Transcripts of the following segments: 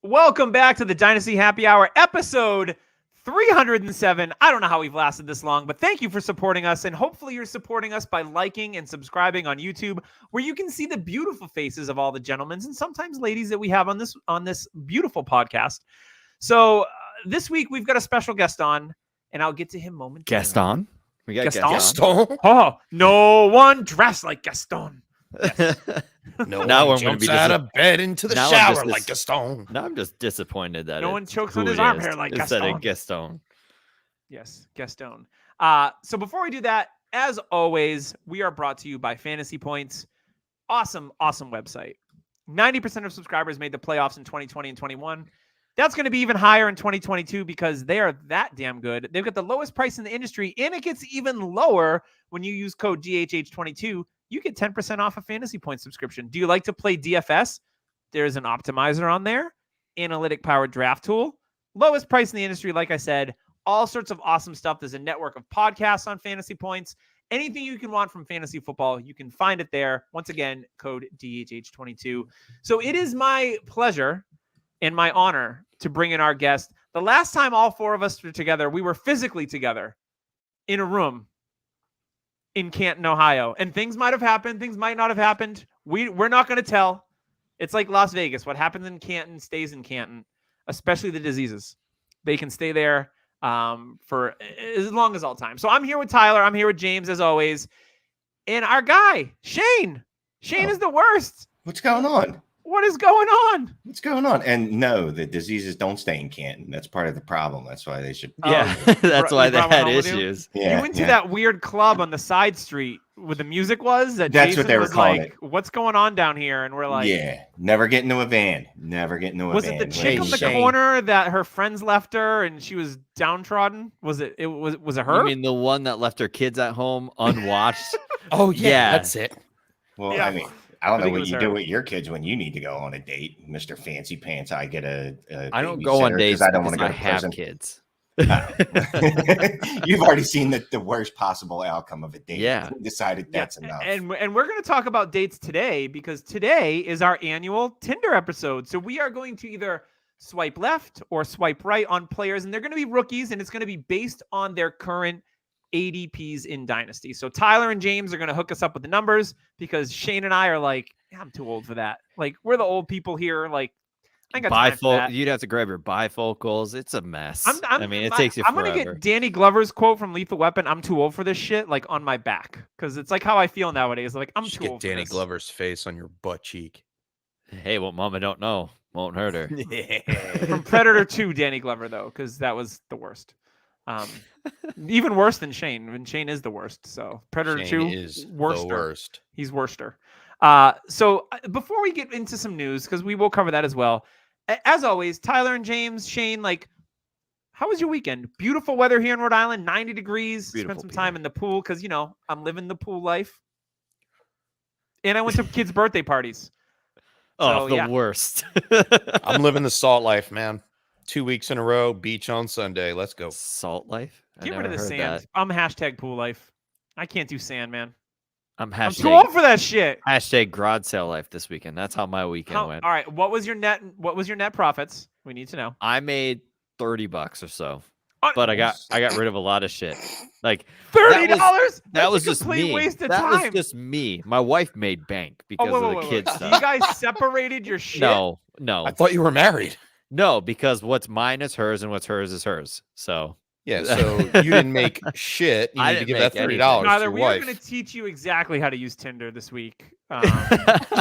Welcome back to the Dynasty Happy Hour, episode 307. I don't know how we've lasted this long, but thank you for supporting us, and hopefully you're supporting us by liking and subscribing on YouTube, where you can see the beautiful faces of all the gentlemen and sometimes ladies that we have on this beautiful podcast. So this week we've got a special guest on, and I'll get to him momentarily. Gaston? We got Gaston? Oh, no one dressed like Gaston. Yes. No now one I'm going to jumps be out of bed into the shower like Gaston. Now I'm just disappointed that no one chokes on his arm hair like instead Gaston. of Gaston. Yes, Gaston. So before we do that, as always, we are brought to you by Fantasy Points. Awesome website. 90% of subscribers made the playoffs in 2020 and 21. That's going to be even higher in 2022 because they are that damn good. They've got the lowest price in the industry, and it gets even lower when you use code GHH22. You get 10% off a Fantasy Point subscription. Do you like to play DFS? There's an optimizer on there, analytic-powered draft tool, lowest price in the industry, like I said, all sorts of awesome stuff. There's a network of podcasts on Fantasy Points. Anything you can want from fantasy football, you can find it there. Once again, code DHH22. So it is my pleasure and my honor to bring in our guest. The last time all four of us were together, we were physically together in a room in Canton, Ohio. And things might have happened. Things might not have happened. We're not going to tell. It's like Las Vegas. What happens in Canton stays in Canton, especially the diseases. They can stay there for as long as all time. So I'm here with Tyler. I'm here with James, as always. And our guy, Shane. Shane is the worst. What's going on? What is going on? What's going on? And no, the diseases don't stay in Canton. That's part of the problem. That's why they should. Yeah, that's why they had issues. You went to that weird club on the side street where the music was. That's Jason what they were calling like, it. What's going on down here? And we're like, never get into a van. Never get into a van. Was it the chick on the corner that her friends left her and she was downtrodden? Was it her? You mean the one that left her kids at home unwatched? Oh yeah, that's it. Well, yeah. I mean, I don't know what you do with your kids when you need to go on a date, Mr. Fancy Pants. I get a I don't go on dates. I don't want to go to have prison. Kids. You've already seen the worst possible outcome of a date. Yeah, we decided that's enough. And we're going to talk about dates today because today is our annual Tinder episode. So we are going to either swipe left or swipe right on players, and they're going to be rookies, and it's going to be based on their current ADPs in Dynasty. So Tyler and James are going to hook us up with the numbers because Shane and I are like, I'm too old for that. Like, we're the old people here. Like, I got time for that. You'd have to grab your bifocals. It's a mess. I mean, it takes you I'm forever. going to get Danny Glover's quote from Lethal Weapon. I'm too old for this shit. Like, on my back. Because it's like how I feel nowadays. Like, I'm too old for this. Danny Glover's face on your butt cheek. Hey, what Mama don't know won't hurt her. From Predator 2, Danny Glover, though, because that was the worst. Even worse than Shane, and Shane is the worst. So Predator 2 is worster. the worst. He's worster. So before we get into some news, because we will cover that as well, as always, Tyler and James, Shane, like, how was your weekend? Beautiful weather here in Rhode Island, 90 degrees. Spent some time in the pool because, you know, I'm living the pool life. And I went to kids' birthday parties. Oh, so, the worst. I'm living the salt life, man. 2 weeks in a row, beach on Sunday. Let's go. Salt life? Get rid of the sand. That. I'm hashtag pool life. I can't do sand, man. I'm too old for that shit. Hashtag garage sale life this weekend. That's how my weekend went. All right. What was your net profits? We need to know. I made $30 or so. But I got rid of a lot of shit. Like $30? That was just me. Waste of that time. was just me. My wife made bank because of the kids stuff. You guys separated your shit? No. I thought you were married. No, because what's mine is hers and what's hers is hers. So yeah, so you didn't make shit. You need to give that $30 to your we wife. are going to teach you exactly how to use Tinder this week.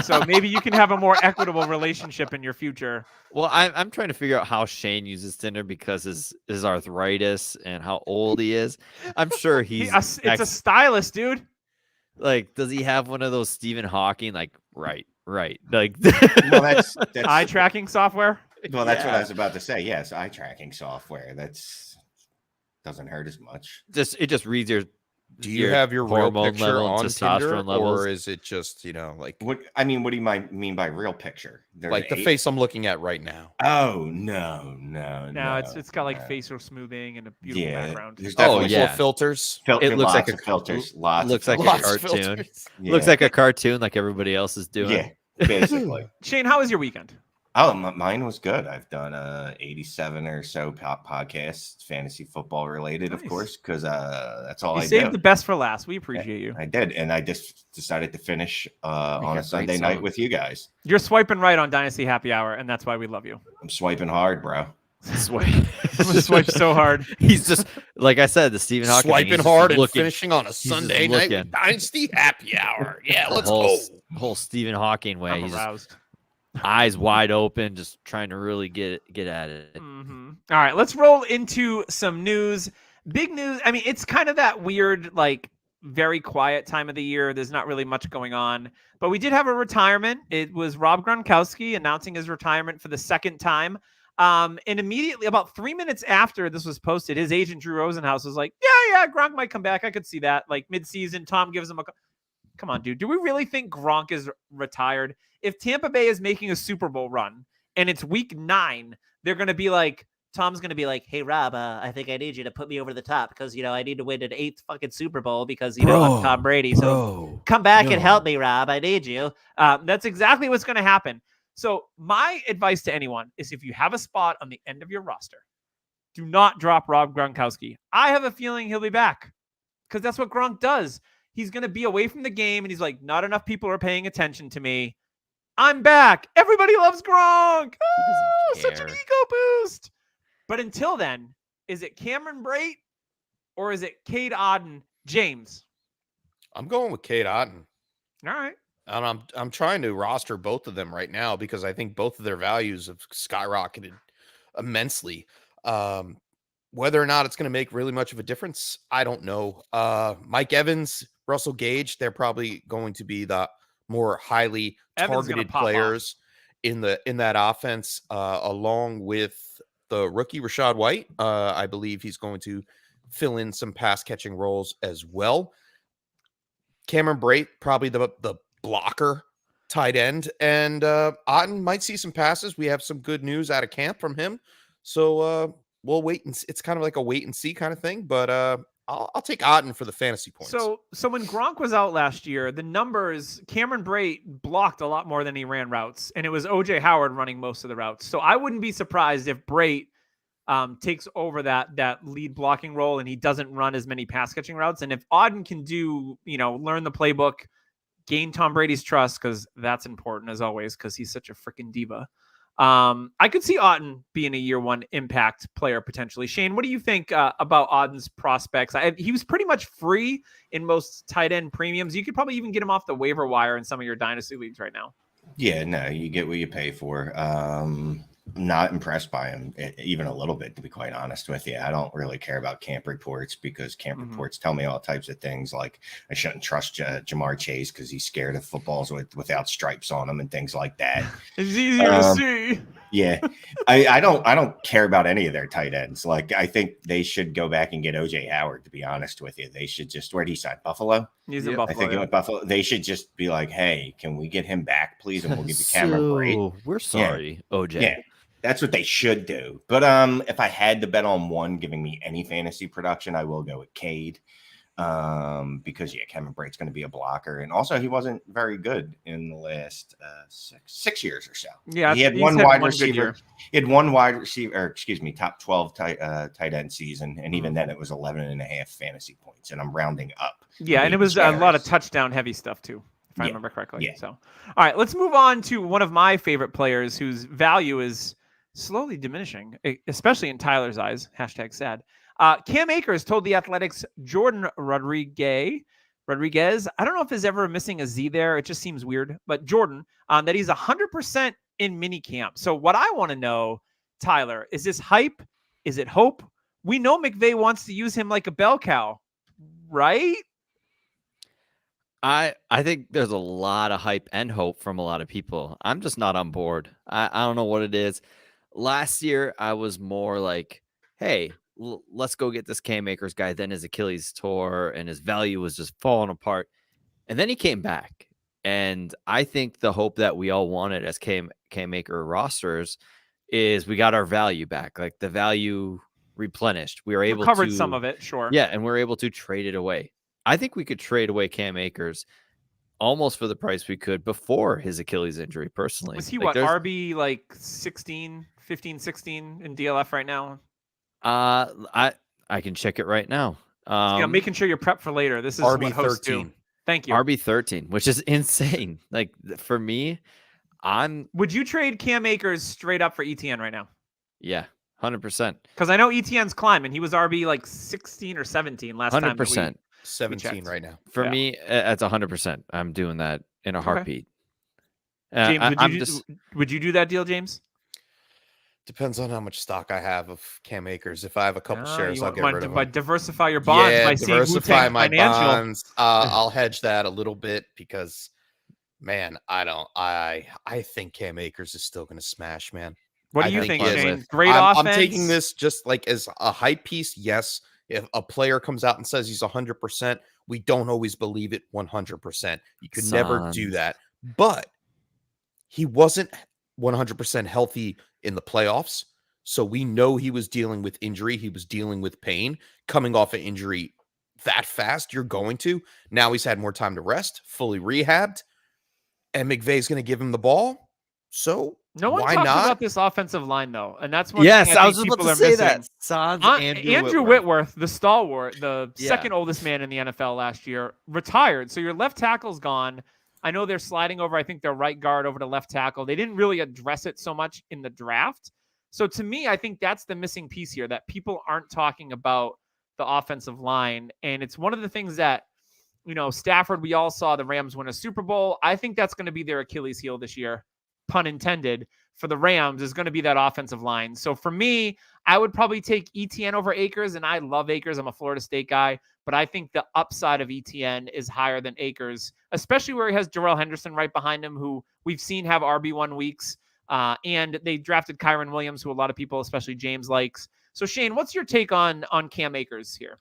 So maybe you can have a more equitable relationship in your future. Well, I'm trying to figure out how Shane uses Tinder because his arthritis and how old he is. I'm sure it's a stylist, dude. Like, does he have one of those Stephen Hawking? Like, right. Like, well, that's eye tracking software. Well, that's what I was about to say. Yes, eye tracking software. Doesn't hurt as much. It just reads your. Do you have your real picture on Tinder, levels? or is it just like? What do you mean by real picture? There's like the face I'm looking at right now. Oh no! It's got like facial smoothing and a beautiful background. There's definitely filters. It looks like filters. Looks like a cartoon. Looks like a cartoon, like everybody else is doing. Yeah, basically. Shane, how was your weekend? Oh, mine was good. I've done 87 or so podcasts, fantasy football related, of Nice. course, because that's all You I saved do. the best for last. We appreciate you. I did, and I just decided to finish on got a great Sunday night songs. with you guys. You're swiping right on Dynasty Happy Hour, and that's why we love you. I'm swiping hard, bro. Swipe. I'm gonna swipe so hard. He's just like I said, the Stephen Hawking thing, Swiping he's just hard and looking, finishing on a just Sunday night looking. with Dynasty Happy Hour. Yeah, the let's whole, go. whole Stephen Hawking way. I'm He's just aroused. eyes wide open, just trying to really get at it. Mm-hmm. All right, let's roll into some news. Big news. I mean, it's kind of that weird, like, very quiet time of the year. There's not really much going on, but we did have a retirement. It was Rob Gronkowski announcing his retirement for the second time. And immediately, about 3 minutes after this was posted, his agent Drew Rosenhaus was like, "Yeah, Gronk might come back. I could see that." Like mid-season, Tom gives him a. Come on, dude. Do we really think Gronk is retired? If Tampa Bay is making a Super Bowl run and it's week 9, they're going to be like, Tom's going to be like, "Hey, Rob, I think I need you to put me over the top because, I need to win an 8th fucking Super Bowl because, I'm Tom Brady. So come back and help me, Rob. I need you." That's exactly what's going to happen. So my advice to anyone is if you have a spot on the end of your roster, do not drop Rob Gronkowski. I have a feeling he'll be back because that's what Gronk does. He's going to be away from the game, and he's like, not enough people are paying attention to me. I'm back. Everybody loves Gronk. Oh, such an ego boost. But until then, is it Cameron Brate or is it Cade Otton? James? I'm going with Cade Otton. All right. And I'm trying to roster both of them right now because I think both of their values have skyrocketed immensely. Whether or not it's going to make really much of a difference, I don't know. Mike Evans, Russell Gage, they're probably going to be the more highly targeted players in that offense, along with the rookie Rachaad White. I believe he's going to fill in some pass catching roles as well. Cameron Brate, probably the blocker tight end, and Otton might see some passes. We have some good news out of camp from him, so we'll wait and it's kind of like a wait and see kind of thing. But I'll take Otton for the fantasy points. So when Gronk was out last year, the numbers, Cameron Brate blocked a lot more than he ran routes, and it was OJ Howard running most of the routes. So I wouldn't be surprised if Brate takes over that lead blocking role and he doesn't run as many pass catching routes. And if Otton can do, learn the playbook, gain Tom Brady's trust, because that's important as always, because he's such a freaking diva. I could see Otton being a year 1 impact player potentially. Shane, what do you think about Otton's prospects? He was pretty much free in most tight end premiums. You could probably even get him off the waiver wire in some of your dynasty leagues right now. Yeah, no, you get what you pay for. I'm not impressed by him even a little bit, to be quite honest with you. I don't really care about camp reports because camp reports tell me all types of things like I shouldn't trust Jamar Chase because he's scared of footballs without stripes on them and things like that. It's easier to see. Yeah, I don't care about any of their tight ends. Like, I think they should go back and get OJ Howard, to be honest with you. They should just, where did he sign? Buffalo? He's in Buffalo. I think he went Buffalo. They should just be like, hey, can we get him back, please? And we'll give you Cameron Brate. We're sorry, OJ. Yeah. That's what they should do. But if I had to bet on one giving me any fantasy production, I will go with Cade. Because Cameron Brate's going to be a blocker, and also he wasn't very good in the last 6 years or so. Yeah, he had one wide receiver. He had one wide receiver, or excuse me, top 12 tight end season, and even then it was 11.5 fantasy points, and I'm rounding up. Yeah, and it was a lot of touchdown heavy stuff too, if I remember correctly. Yeah. So, all right, let's move on to one of my favorite players whose value is slowly diminishing, especially in Tyler's eyes. #sad. Cam Akers told the Athletics Jordan Rodriguez, I don't know if there's ever missing a Z there. It just seems weird. But Jordan, that he's 100% in minicamp. So what I want to know, Tyler, is this hype? Is it hope? We know McVay wants to use him like a bell cow, right? I think there's a lot of hype and hope from a lot of people. I'm just not on board. I don't know what it is. Last year, I was more like, hey, let's go get this Cam Akers guy. Then his Achilles tore and his value was just falling apart. And then he came back. And I think the hope that we all wanted as Cam Akers rosters is we got our value back. Like the value replenished. We were able to recovered some of it, sure. Yeah, and we're able to trade it away. I think we could trade away Cam Akers almost for the price we could before his Achilles injury. Personally, Was he Like, what, there's- RB like 16, 15, 16 in DLF right now? I can check it right now. Yeah, making sure you're prepped for later. This is RB what hosts do. 13. Thank you. RB 13, which is insane. Like for me, Would you trade Cam Akers straight up for ETN right now? 100%. Because I know ETN's climbing. He was RB like 16 or 17 last time. 100%. 17 checked. right now. For Yeah. me, that's 100%. I'm doing that in a heartbeat. James, would you do that deal, James? Depends on how much stock I have of Cam Akers. If I have a couple shares, I'll get rid of them. Diversify your bonds by seeing diversify Wu-Tang my Financial. bonds. I'll hedge that a little bit because, man, I think Cam Akers is still going to smash, man. What do I you think think, he is. Shane? Great I'm offense. taking this just like as a hype piece. Yes, if a player comes out and says he's 100%, we don't always believe it 100%. You could never do that. But he wasn't 100% healthy in the playoffs. So we know he was dealing with injury. He was dealing with pain. Coming off an injury that fast, you're going to. Now he's had more time to rest, fully rehabbed, and McVay's going to give him the ball. So no one why talks not? about this offensive line, though. And that's one Yes, thing I I was think just about people to are say missing. that. Andrew Whitworth, the stalwart, the Yeah. second oldest man in the NFL last year, retired. So your left tackle's gone. I know they're sliding over, I think, their right guard over to left tackle. They didn't really address it so much in the draft. So to me, I think that's the missing piece here, that people aren't talking about the offensive line. And it's one of the things that, Stafford, we all saw the Rams win a Super Bowl. I think that's going to be their Achilles heel this year, pun intended, for the Rams is going to be that offensive line. So for me, I would probably take ETN over Akers, and I love Akers. I'm a Florida State guy, but I think the upside of ETN is higher than Akers, especially where he has Darrell Henderson right behind him, who we've seen have RB1 weeks. And they drafted Kyron Williams, who a lot of people, especially James, likes. So Shane, what's your take on Cam Akers here?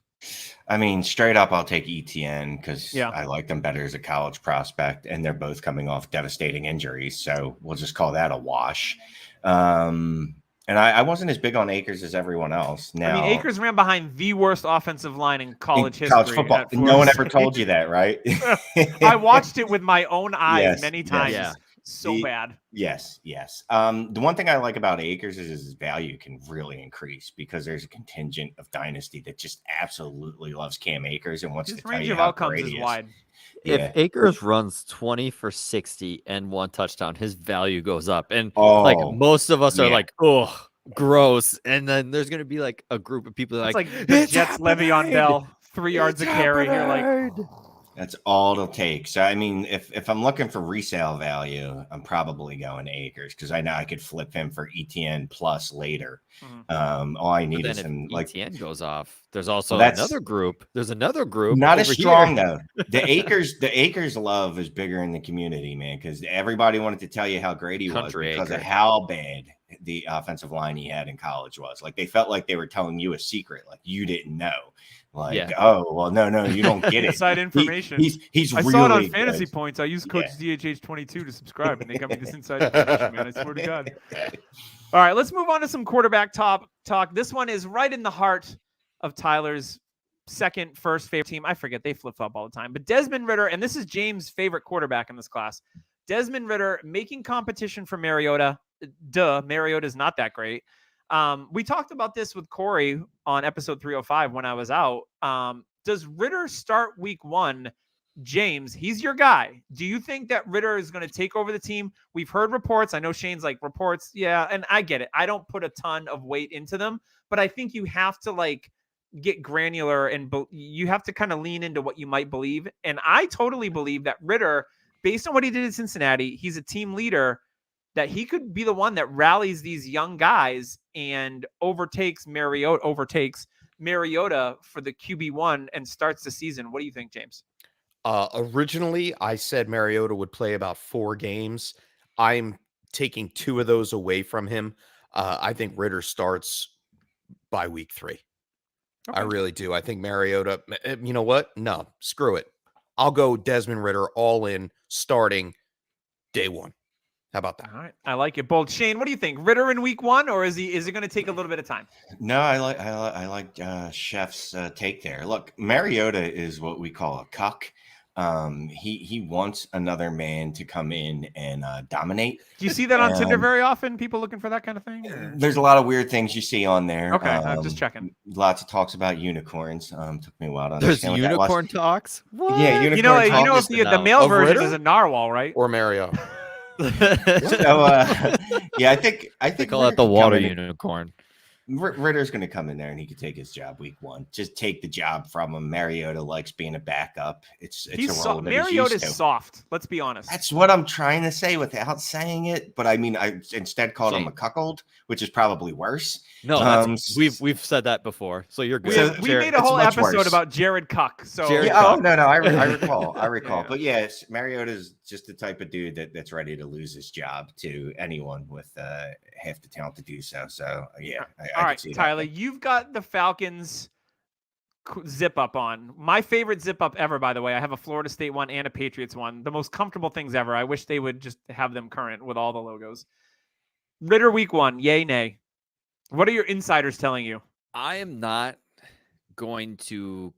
I mean, straight up, I'll take ETN because Yeah. I like them better as a college prospect, and they're both coming off devastating injuries. So we'll just call that a wash. And I wasn't as big on Akers as everyone else. Now, I mean, Akers ran behind the worst offensive line in college history. college football. at No Florida one ever State. told you that, right? I watched it with my own eyes Yes, many yes. times. Yeah. So bad. Yes. The one thing I like about Akers is his value can really increase because there's a contingent of dynasty that just absolutely loves Cam Akers and wants His to tell range you of how outcomes great is he is. wide. Yeah. If Akers runs 20 for 60 and 1 touchdown, his value goes up. And Oh, most of us are yeah. like, oh, gross. And then there's going to be like a group of people that are It's like, like the "It's Jets Le'Veon happening! Bell, 3 yards It's of carry. You're like, happening!" That's all it'll take. So, I mean, if I'm looking for resale value, I'm probably going Akers because I know I could flip him for ETN plus later. All I But need then is if him like ETN goes off, there's also that's- another group. There's another group. not as over strong here. though. The Akers love is bigger in the community, man, because everybody wanted to tell you how great he Country was because of Aker. how bad the offensive line he had in college was. Like they felt like they were telling you a secret, like you didn't know. Like, Yeah. oh well, no, you don't get it. inside information. He's I really saw it on good. Fantasy Points. I used code DHH22 to subscribe, and they got me this inside information, man. I swear to God. All right, let's move on to some quarterback talk. This one is right in the heart of Tyler's first favorite team. I forget, they flip-flop all the time. But Desmond Ritter, and this is James' favorite quarterback in this class. Desmond Ritter making competition for Mariota. Mariota's not that great. We talked about this with Corey on episode 305 when I was out. Does Ritter start week 1? James, he's your guy. Do you think that Ritter is going to take over the team? We've heard reports. I know Shane's like reports. Yeah, and I get it. I don't put a ton of weight into them, but I think you have to get granular and you have to kind of lean into what you might believe. And I totally believe that Ritter, based on what he did in Cincinnati, he's a team leader, that he could be the one that rallies these young guys and overtakes Mariota for the QB1 and starts the season. What do you think, James? Originally, I said Mariota would play about 4 games. I'm taking 2 of those away from him. I think Ritter starts by week 3. Okay. I really do. I think Mariota, you know what? No, screw it. I'll go Desmond Ritter all in starting day 1. How about that? All right. I like it. Bold. Shane, what do you think? Ritter in week 1, or is it going to take a little bit of time? No, I like Chef's take there. Look, Mariota is what we call a cuck. He wants another man to come in and dominate. Do you see that on Tinder very often? People looking for that kind of thing? There's a lot of weird things you see on there. Okay, I'm just checking. Lots of talks about unicorns. Took me a while to There's understand what that was. unicorn talks. What? Yeah, unicorn You know, talks. if the male Of version Ritter? is a narwhal, right? Or Mario. So, yeah, I think They call Ritter it the could water come in. unicorn. Ritter's going to come in there and he could take his job week 1. Just take the job from him. Mariota likes being a backup. It's a role that he's Mariota's used to. soft. Let's be honest. That's what I'm trying to say without saying it. But I mean, I instead called him a cuckold, which is probably worse. No, that's, we've said that before, so you're good. We made a whole much episode worse. about Jared Cuck. So Jared Yeah, Cuck. no, I recall. Yeah. But yes, Mariota's just the type of dude that's ready to lose his job to anyone with half the talent to do so. So yeah, I all right, can see Tyler, that. you've got the Falcons zip up on. My favorite zip up ever, by the way. I have a Florida State one and a Patriots one. The most comfortable things ever. I wish they would just have them current with all the logos. Ritter week 1, yay, nay. What are your insiders telling you? I am not going to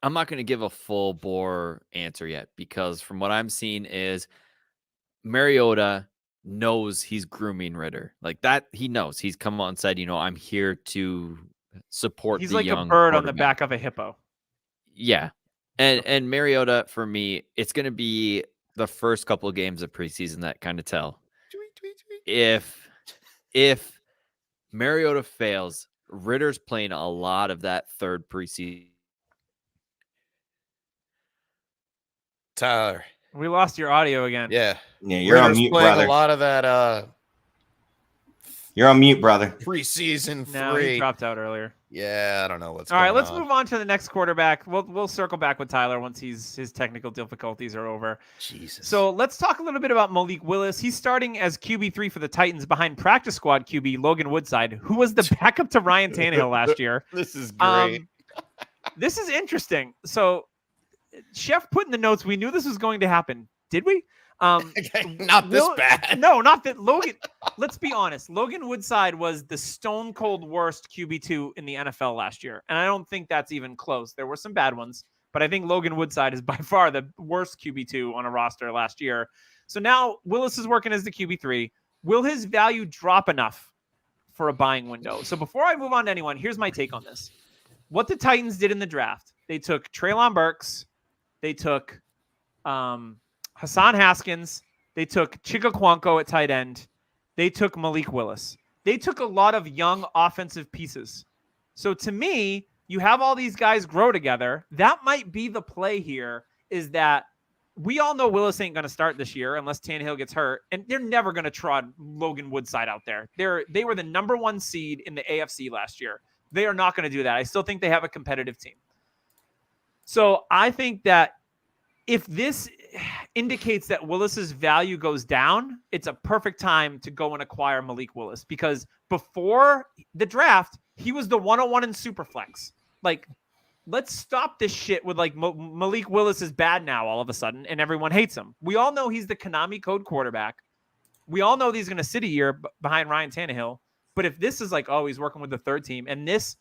I'm not going to give a full bore answer yet, because from what I'm seeing is Mariota knows he's grooming Ritter. Like that, he knows. He's come on and said, I'm here to support He's the like young a bird on the quarterback. back of a hippo. Yeah. And Mariota, for me, it's going to be the first couple of games of preseason that kind of tell. If Mariota fails, Ritter's playing a lot of that third preseason. Tyler. We lost your audio again. Yeah. Yeah, you're on Ritter's mute, playing brother. a lot of that You're on mute, brother. preseason No, he 3. dropped out earlier. Yeah, I don't know what's All going right, let's on. move on to the next quarterback. We'll circle back with Tyler once his technical difficulties are over. Jesus. So let's talk a little bit about Malik Willis. He's starting as QB3 for the Titans behind practice squad QB Logan Woodside, who was the backup to Ryan Tannehill last year. This is great. This is interesting. So Chef put in the notes, we knew this was going to happen. Did we? Not this bad. No, not that. Logan, let's be honest. Logan Woodside was the stone cold worst QB2 in the NFL last year. And I don't think that's even close. There were some bad ones, but I think Logan Woodside is by far the worst QB2 on a roster last year. So now Willis is working as the QB3. Will his value drop enough for a buying window? So before I move on to anyone, here's my take on this. What the Titans did in the draft, they took Treylon Burks. They took Hassan Haskins. They took Chigaquanko at tight end. They took Malik Willis. They took a lot of young offensive pieces. So to me, you have all these guys grow together. That might be the play here, is that we all know Willis ain't going to start this year unless Tannehill gets hurt, and they're never going to trot Logan Woodside out there. They were the number 1 seed in the AFC last year. They are not going to do that. I still think they have a competitive team. So I think that if this indicates that Willis's value goes down, it's a perfect time to go and acquire Malik Willis, because before the draft, he was the 101 in Superflex. Like, let's stop this shit with like Malik Willis is bad now all of a sudden and everyone hates him. We all know he's the Konami code quarterback. We all know he's going to sit a year behind Ryan Tannehill. But if this is like, oh, he's working with the third team and this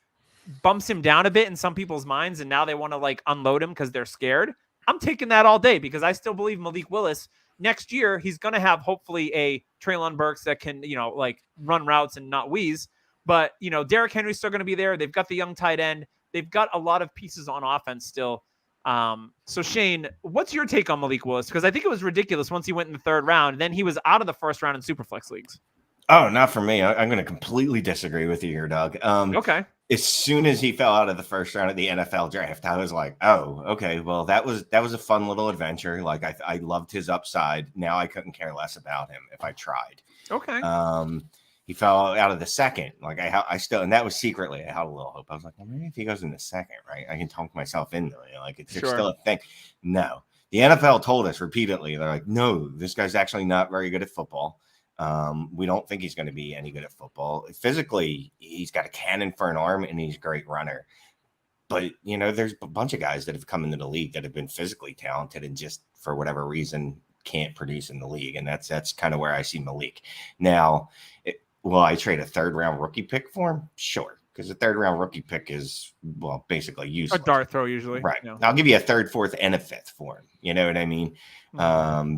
bumps him down a bit in some people's minds and now they want to like unload him because they're scared, I'm taking that all day, because I still believe Malik Willis next year, he's going to have hopefully a Treylon Burks that can, like run routes and not wheeze. But, Derrick Henry's still going to be there. They've got the young tight end. They've got a lot of pieces on offense still. So Shane, what's your take on Malik Willis? Because I think it was ridiculous once he went in the 3rd round, and then he was out of the 1st round in Superflex leagues. Oh, not for me. I'm going to completely disagree with you here, Doug. Okay. As soon as he fell out of the 1st round of the NFL draft, I was like, oh, okay, well, that was a fun little adventure. Like I loved his upside. Now I couldn't care less about him if I tried. Okay. He fell out of the 2nd. Like I still, and that was secretly, I had a little hope. I was like, well, maybe if he goes in the 2nd, right, I can talk myself into it. Like it's still a thing. No, the NFL told us repeatedly. They're like, no, this guy's actually not very good at football. We don't think he's going to be any good at football. Physically, he's got a cannon for an arm and he's a great runner. But, there's a bunch of guys that have come into the league that have been physically talented and just for whatever reason can't produce in the league. And that's kind of where I see Malik. Now, will I trade a 3rd round rookie pick for him? Sure. because the third round rookie pick is, well, basically A useless. dart throw usually. Right. Yeah. I'll give you a third, fourth, and a fifth for him. You know what I mean?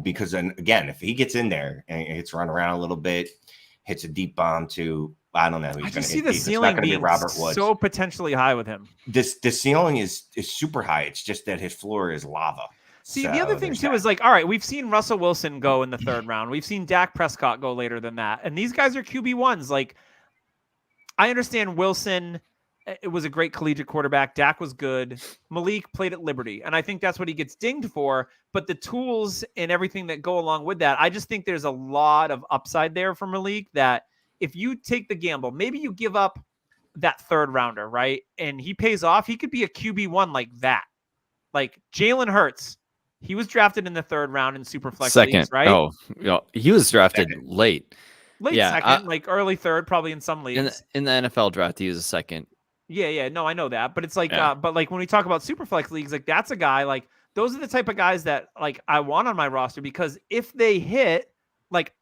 Because then again, if he gets in there and it's run around a little bit, hits a deep bomb to, I don't know. I just see the ceiling being Robert Woods. so potentially high with him. The ceiling is super high. It's just that his floor is lava. See, the other thing too is like, all right, we've seen Russell Wilson go in the third round. We've seen Dak Prescott go later than that. And these guys are QB1s. Like, I understand Wilson, it was a great collegiate quarterback. Dak was good. Malik played at Liberty. And I think that's what he gets dinged for. But the tools and everything that go along with that, I just think there's a lot of upside there for Malik that if you take the gamble, maybe you give up that third rounder, right? And he pays off. He could be a QB1 like that. Like Jalen Hurts. He was drafted in the third round in Superflex leagues, right? Oh, he was drafted late. Late second, like early third, probably in some leagues. In the NFL draft, he was a second. Yeah. No, I know that. But it's like, but like when we talk about Superflex leagues, like that's a guy, like those are the type of guys that like I want on my roster because if they hit, like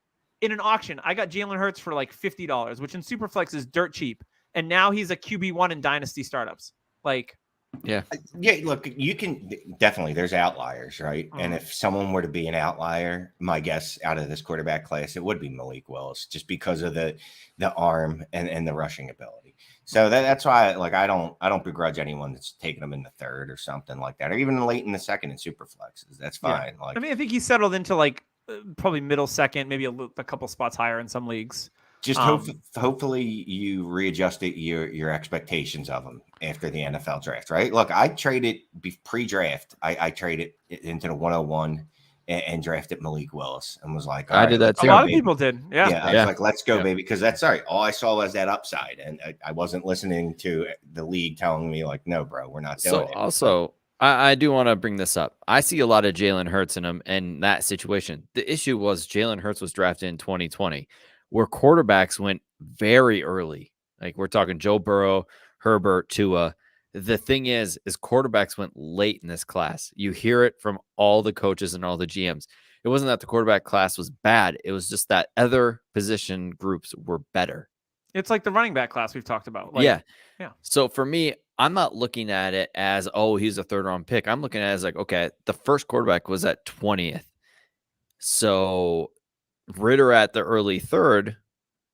in an auction, I got Jalen Hurts for like $50, which in Superflex is dirt cheap. And now he's a QB1 in Dynasty startups. Like, yeah, look, you can definitely, there's outliers, right? And if someone were to be an outlier, my guess out of this quarterback class, it would be Malik Willis, just because of the arm and the rushing ability. So that's why, like, I don't begrudge anyone that's taking him in the third or something like that, or even late in the second in super flexes. That's fine. Yeah. Like, I mean, I think he settled into like probably middle second, maybe a couple spots higher in some leagues. Just hopefully you readjusted your expectations of him after the NFL draft, right? Look, I traded pre-draft. I traded into the 101 and drafted Malik Willis and was like, I did that too. A lot of people did. Yeah. I was like, let's go, baby. Because that's all right. All I saw was that upside. And I wasn't listening to the league telling me like, no, bro, we're not doing it. Also, I do want to bring this up. I see a lot of Jalen Hurts in him in that situation. The issue was Jalen Hurts was drafted in 2020. Where quarterbacks went very early. Like we're talking Joe Burrow, Herbert, Tua. The thing is quarterbacks went late in this class. You hear it from all the coaches and all the GMs. It wasn't that the quarterback class was bad. It was just that other position groups were better. It's like the running back class we've talked about. Like, yeah. So for me, I'm not looking at it as, oh, he's a third round pick. I'm looking at it as like, okay, the first quarterback was at 20th. So Ritter at the early third.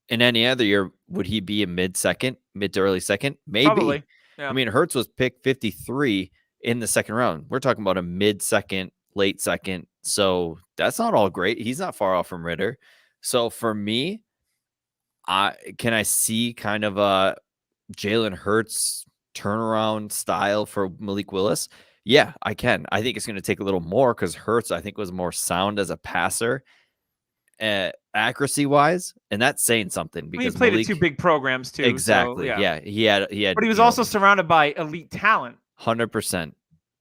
In any other year, would he be a mid to early second? Maybe. Probably. Yeah. I mean, Hurts was picked 53 in the second round. We're talking about a mid second, late second. So that's not all great. He's not far off from Ritter. So for me, can I see kind of a Jalen Hurts turnaround style for Malik Willis? Yeah, I can. I think it's going to take a little more because Hurts, I think, was more sound as a passer. Accuracy wise, and that's saying something because he played Malik, at two big programs too. Exactly. So, yeah, he had. But he was also surrounded by elite talent. 100%.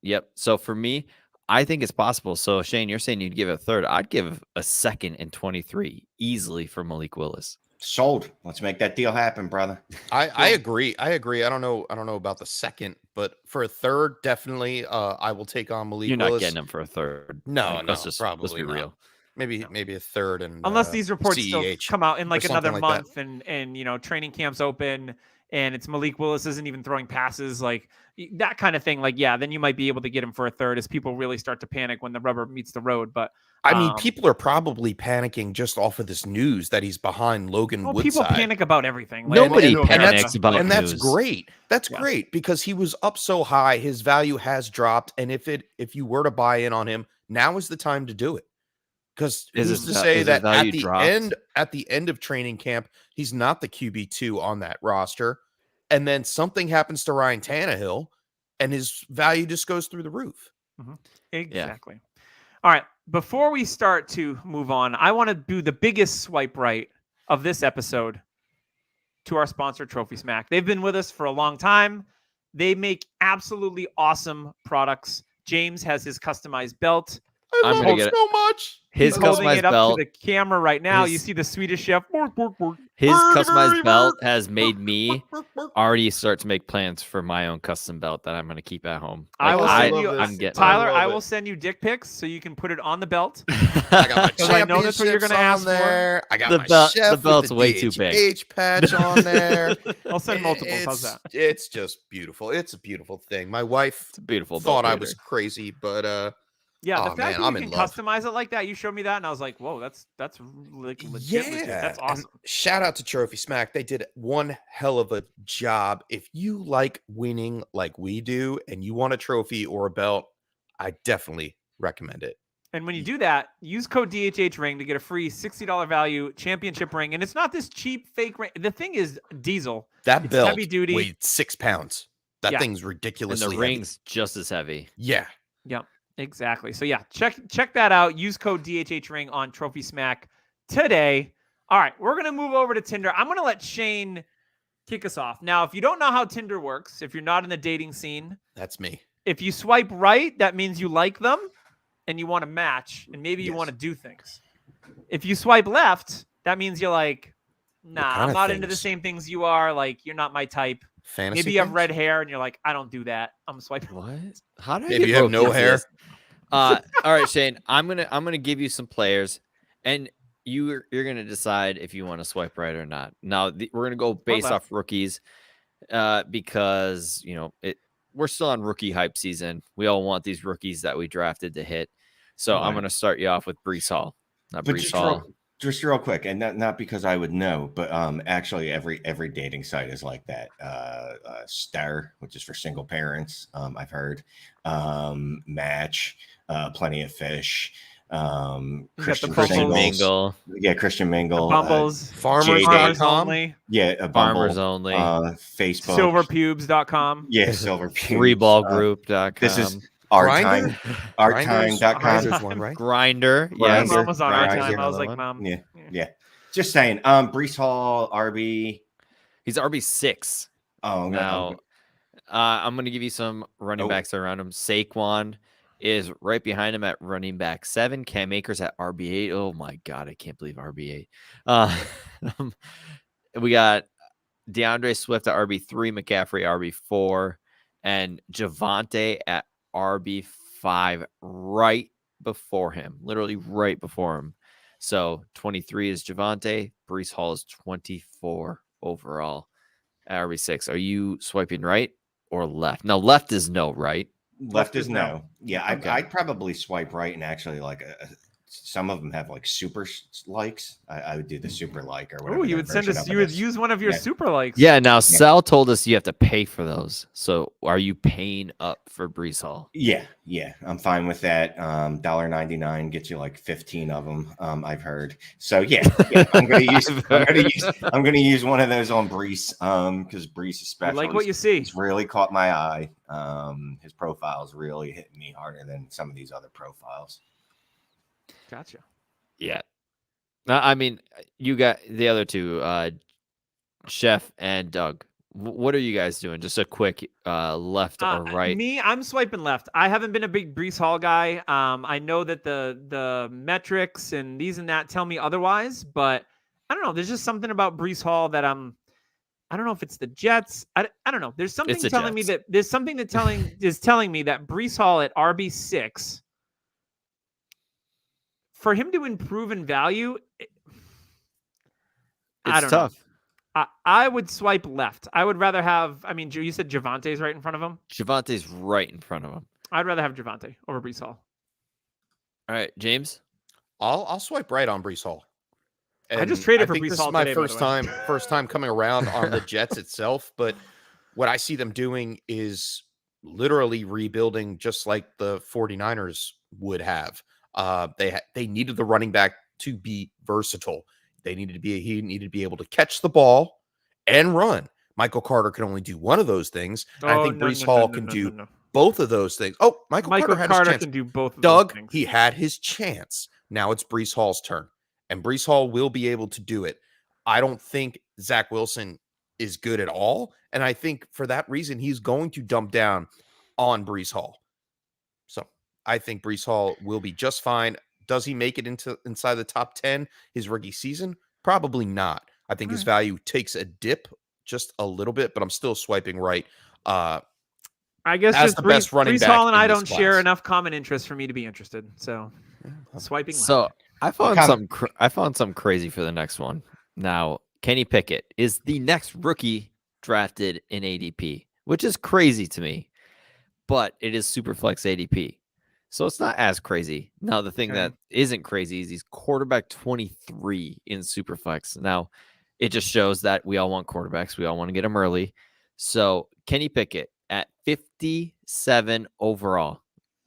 Yep. So for me, I think it's possible. So Shane, you're saying you'd give a third. I'd give a second in 23 easily for Malik Willis. Sold. Let's make that deal happen, brother. I agree. I don't know about the second, but for a third, definitely. I will take on Malik You're Willis. not getting him for a third. No, probably. Let's be real. Maybe a third, and unless these reports still come out in like another month, that. and you know training camps open, and it's Malik Willis isn't even throwing passes, like that kind of thing. Like then you might be able to get him for a third as people really start to panic when the rubber meets the road. But I mean, people are probably panicking just off of this news that he's behind Logan Woodside. People panic about everything. Like, nobody panics about and news. That's great. That's great because he was up so high, his value has dropped, and if you were to buy in on him, now is the time to do it. Because who's to say that at the end of training camp, he's not the QB2 on that roster, and then something happens to Ryan Tannehill, and his value just goes through the roof. Mm-hmm. Exactly. Yeah. All right. Before we start to move on, I want to do the biggest swipe right of this episode to our sponsor, Trophy Smack. They've been with us for a long time. They make absolutely awesome products. James has his customized belt. love gonna him get so much. his He's holding customized it up belt. to the camera right now. You His- see the Swedish chef. His customized belt has made me already start to make plans for my own custom belt that I'm going to keep at home. I will I send you, love I'm getting Tyler. love I it. will send you dick pics so you can put it on the belt. I got my 'Cause I know that's what you're championships gonna ask on for. there. I got The my belt- chef the with belt's the way too big. DHH patch on there. I'll send multiples. How's that? It's just beautiful. It's a beautiful thing. My wife It's a beautiful thought belt. I was crazy, but Yeah, the Oh, fact man, that you I'm can in love. customize it like that, you showed me that, and I was like, "Whoa, that's like legit. Legit. That's and awesome." shout out to Trophy Smack. They did one hell of a job. If you like winning like we do and you want a trophy or a belt, I definitely recommend it. And when you do that, use code DHH ring to get a free $60 value championship ring. And it's not this cheap fake ring. The thing is diesel. That It's belt heavy duty. weighed 6 pounds. That Yeah. thing's And ridiculously the heavy. ring's just as heavy. Yeah. Yeah, exactly. So yeah, check that out. Use code DHH ring on Trophy Smack today. All right, we're gonna move over to Tinder. I'm gonna let Shane kick us off. Now, if you don't know how Tinder works, if you're not in the dating scene, That's me. if you swipe right, that means you like them and you want to match, and maybe you Yes. want to do things. If you swipe left, that means you're like, nah, kind I'm of not into the things? same things you are. Like, you're not my type. Fantasy. Maybe you have things? red hair and you're like, I don't do that. I'm swiping. What? How did I Maybe get you have roped no into hair? this? All right, Shane. I'm gonna give you some players, and you're gonna decide if you want to swipe right or not. Now we're gonna go based left. off rookies, because we're still on rookie hype season. We all want these rookies that we drafted to hit. So I'm Right. gonna start you off with Breece Hall. Not But Breece just Hall. real quick, and not because I would know, but actually every dating site is like that. Star, which is for single parents, I've heard. Match, Plenty of Fish, You got the Christian Bumbles. Christian Singles. Mingle, Yeah, Christian Mingle. Bumbles, Farmers. farmers JD. only, Yeah, Farmers Bumble, Only, Facebook. silverpubes.com. Yeah, Silver Pubes. freeballgroup.com. This is our time. Grindr? Arttime.com. Grindr's one, right? Grinder. My Yes. mom was on our Grindr. time. I was Another like, one. Mom. Yeah. Yeah. Just saying. Breece Hall, RB. He's RB6. Oh, Now, I'm going to give you some running Oh. backs around him. Saquon is right behind him at running back 7. Cam Akers at RB8. Oh my God, I can't believe RB8. We got DeAndre Swift at RB3, McCaffrey RB4, and Javonte at RB5 right before him, literally right before him. So 23 is Javonte. Breece Hall is 24 overall at RB6. Are you swiping right or left? Now, left is no, right? Left is no. Yeah, Okay. I'd probably swipe right, and actually, like, some of them have like super likes. I would do the super like or whatever. Oh, you their would send version us. of You it would is. use one of your Yeah. super likes. Yeah. Now, Sal told us you have to pay for those. So, are you paying up for Breece Hall? Yeah, I'm fine with that. $1.99 gets you like 15 of them. I've heard. So yeah, I'm gonna use. I'm gonna use one of those on Breece. Because Breece is I special. like what you see. He's really caught my eye. His profile's really hitting me harder than some of these other profiles. Gotcha. Yeah. I mean, you got the other two, Chef and Doug. What are you guys doing? Just a quick left or right? Me, I'm swiping left. I haven't been a big Breece Hall guy. I know that the metrics and these and that tell me otherwise, but I don't know. There's just something about Breece Hall that I don't know if it's the Jets. I don't know. There's something the telling me Jets. that there's something that telling me that Breece Hall at RB6 for him to improve in value. I It's don't tough. know. I would swipe left. I would rather have. I mean, you said Javonte's right in front of him. Javonte's right in front of him. I'd rather have Javonte over Breece Hall. All right, James. I'll swipe right on Breece Hall. I just And traded for think Breece this Hall is my today, by the first time coming around on the Jets itself. But what I see them doing is literally rebuilding just like the 49ers would have. They needed the running back to be versatile. He needed to be able to catch the ball and run. Michael Carter can only do one of those things. And I think Breece Hall can do both of those things. Oh, Michael Carter had his chance. can do both of Doug, those things. he had his chance. Now it's Breece Hall's turn, and Breece Hall will be able to do it. I don't think Zach Wilson is good at all, and I think for that reason he's going to dump down on Breece Hall. So I think Breece Hall will be just fine. Does he make it inside the top 10 his rookie season? Probably not. I think his value takes a dip just a little bit, but I'm still swiping right. I guess as just the best running Breece back Hall and in I this don't share class. enough common interest for me to be interested. So swiping left. So I found something crazy for the next one. Now, Kenny Pickett is the next rookie drafted in ADP, which is crazy to me, but it is Superflex ADP. So it's not as crazy. Now, the thing that isn't crazy is he's quarterback 23 in Superflex. Now, it just shows that we all want quarterbacks. We all want to get them early. So Kenny Pickett at 57 overall.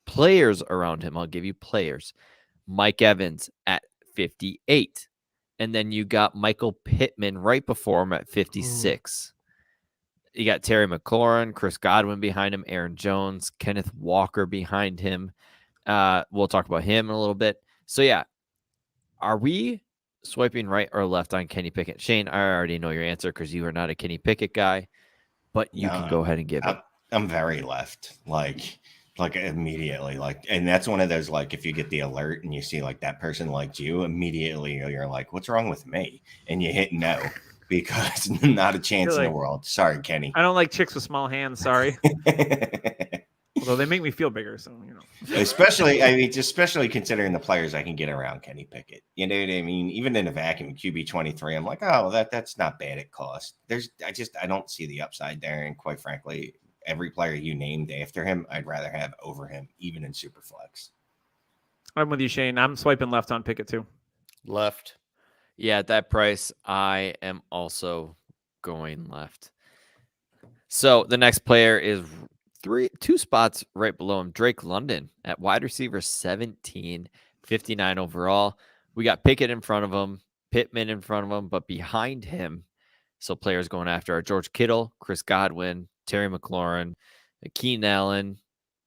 Players around him, I'll give you players. Mike Evans at 58. And then you got Michael Pittman right before him at 56. You got Terry McLaurin, Chris Godwin behind him, Aaron Jones, Kenneth Walker behind him. We'll talk about him in a little bit. So, yeah, are we swiping right or left on Kenny Pickett? Shane, I already know your answer because you are not a Kenny Pickett guy, but you can go ahead and give it. I'm very left, like immediately, and that's one of those, like, if you get the alert and you see like that person liked you, immediately you're like, what's wrong with me? And you hit no. Because not a chance in the world. Sorry, Kenny. I don't like chicks with small hands. Sorry. Although they make me feel bigger, so especially considering the players I can get around Kenny Pickett. You know what I mean? Even in a vacuum, QB 23, I'm like, oh, that's not bad at cost. I don't see the upside there, and quite frankly, every player you named after him, I'd rather have over him, even in Superflex. I'm with you, Shane. I'm swiping left on Pickett too. Left. Yeah, at that price, I am also going left. So the next player is two spots right below him. Drake London at wide receiver 17, 59 overall. We got Pickett in front of him, Pittman in front of him, but behind him, so players going after are George Kittle, Chris Godwin, Terry McLaurin, Keenan Allen.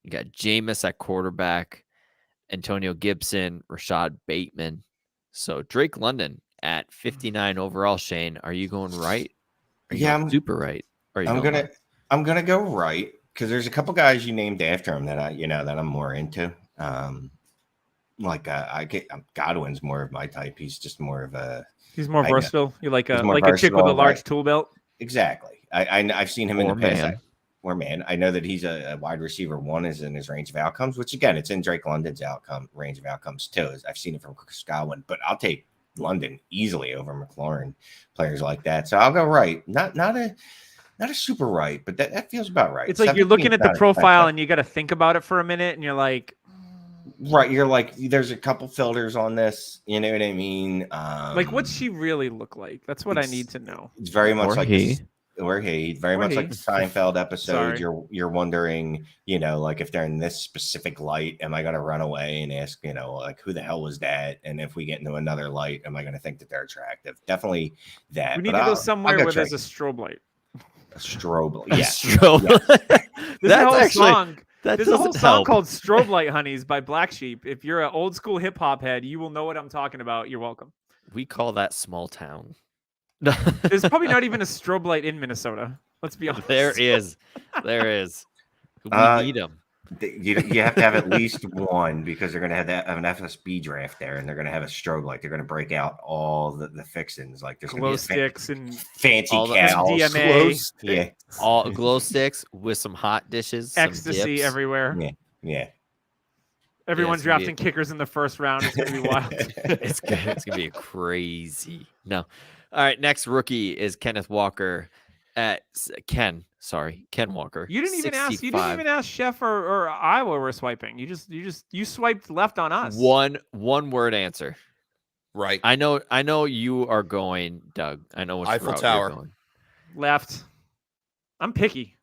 You got Jameis at quarterback, Antonio Gibson, Rashad Bateman. So Drake London at 59 overall. Shane, are you going right? I'm super right. I'm gonna go right because there's a couple guys you named after him that I'm more into. Godwin's more of my type. He's just more of a. He's more versatile. You like a chick with a large tool belt. Exactly. I've seen him in the past. I know that he's a wide receiver. One is in his range of outcomes, which again, it's in Drake London's range of outcomes too. I've seen it from Chris Godwin, but I'll take London easily over McLaurin, players like that. So I'll go right. Not a super right, but that feels about right. It's like you're looking at the profile and you got to think about it for a minute, and you're like, right. You're like, there's a couple filters on this. You know what I mean? Like, what's she really look like? That's what I need to know. It's very much like he. Like the Seinfeld episode. You're wondering, like, if they're in this specific light, am I going to run away and ask, like, who the hell was that? And if we get into another light, am I going to think that they're attractive? Definitely that. We need to go somewhere where there's a strobe light. A strobe light. Yeah. Strobe. There's a whole song called Strobe Light Honeys by Black Sheep. If you're an old school hip hop head, you will know what I'm talking about. You're welcome. We call that small town. There's probably not even a strobe light in Minnesota. Let's be honest. There is. We need them. You have to have at least one because they're going to have an FSB draft there, and they're going to have a strobe light. They're going to break out all the fixins, like there's glow sticks and fancy cows, DMA, all glow sticks with some hot dishes, ecstasy everywhere. Yeah. Everyone drafting kickers in the first round. It's going to be wild. It's going to be crazy. No. All right. Next rookie is Kenneth Walker Ken Walker. You didn't even ask. You didn't even ask Chef or Iowa were swiping. You swiped left on us. One word answer. Right. I know you are going, Doug. I know which Eiffel route Tower. you're going. Left. I'm picky.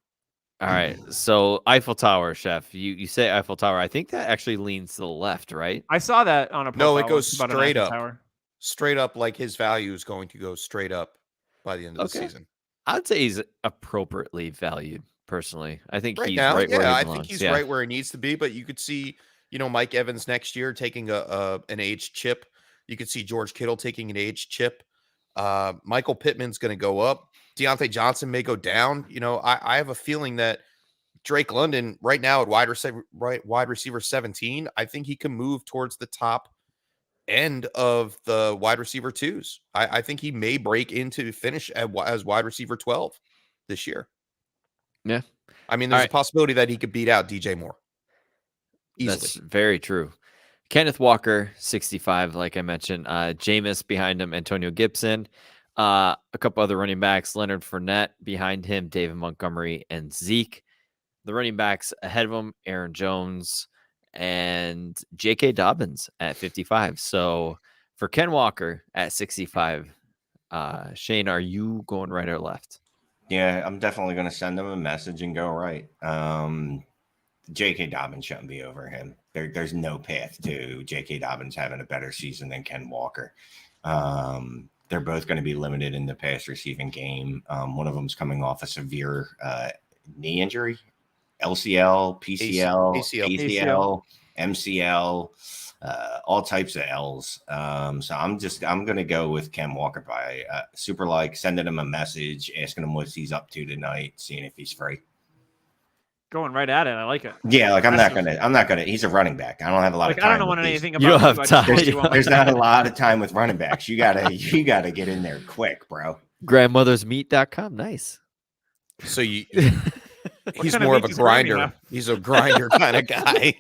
All right. So Eiffel Tower, Chef. You say Eiffel Tower. I think that actually leans to the left, right? I saw that on a profile. No, it goes straight up. Tower. Straight up, like his value is going to go straight up by the end of the season. I'd say he's appropriately valued, personally. I think right he's now, right where he belongs. I think he's right where he needs to be, but you could see, Mike Evans next year taking an age chip. You could see George Kittle taking an age chip. Michael Pittman's going to go up. Deontay Johnson may go down. I have a feeling that Drake London right now at wide receiver 17. I think he can move towards the top end of the wide receiver 2s. I think he may break into finish as wide receiver 12 this year. Yeah. I mean, there's a possibility that he could beat out DJ Moore easily. That's very true. Kenneth Walker, 65, like I mentioned. Jameis behind him, Antonio Gibson. A couple other running backs, Leonard Fournette behind him, David Montgomery, and Zeke. The running backs ahead of him, Aaron Jones and J.K. Dobbins at 55. So for Ken Walker at 65, Shane, are you going right or left? Yeah, I'm definitely going to send him a message and go right. J.K. Dobbins shouldn't be over him. There's no path to J.K. Dobbins having a better season than Ken Walker. They're both going to be limited in the pass receiving game. One of them's coming off a severe knee injury, LCL, PCL, ACL, MCL, all types of L's. So I'm going to go with Ken Walker by super like sending him a message, asking him what he's up to tonight, seeing if he's free. Going right at it. I like it. Yeah, like I'm not gonna. He's a running back. I don't have a lot of time. I don't know anything about. You don't have time. There's not a lot of time with running backs. You gotta get in there quick, bro. Grandmothersmeat.com. Nice. So he's more of a grinder. He's a grinder kind of guy.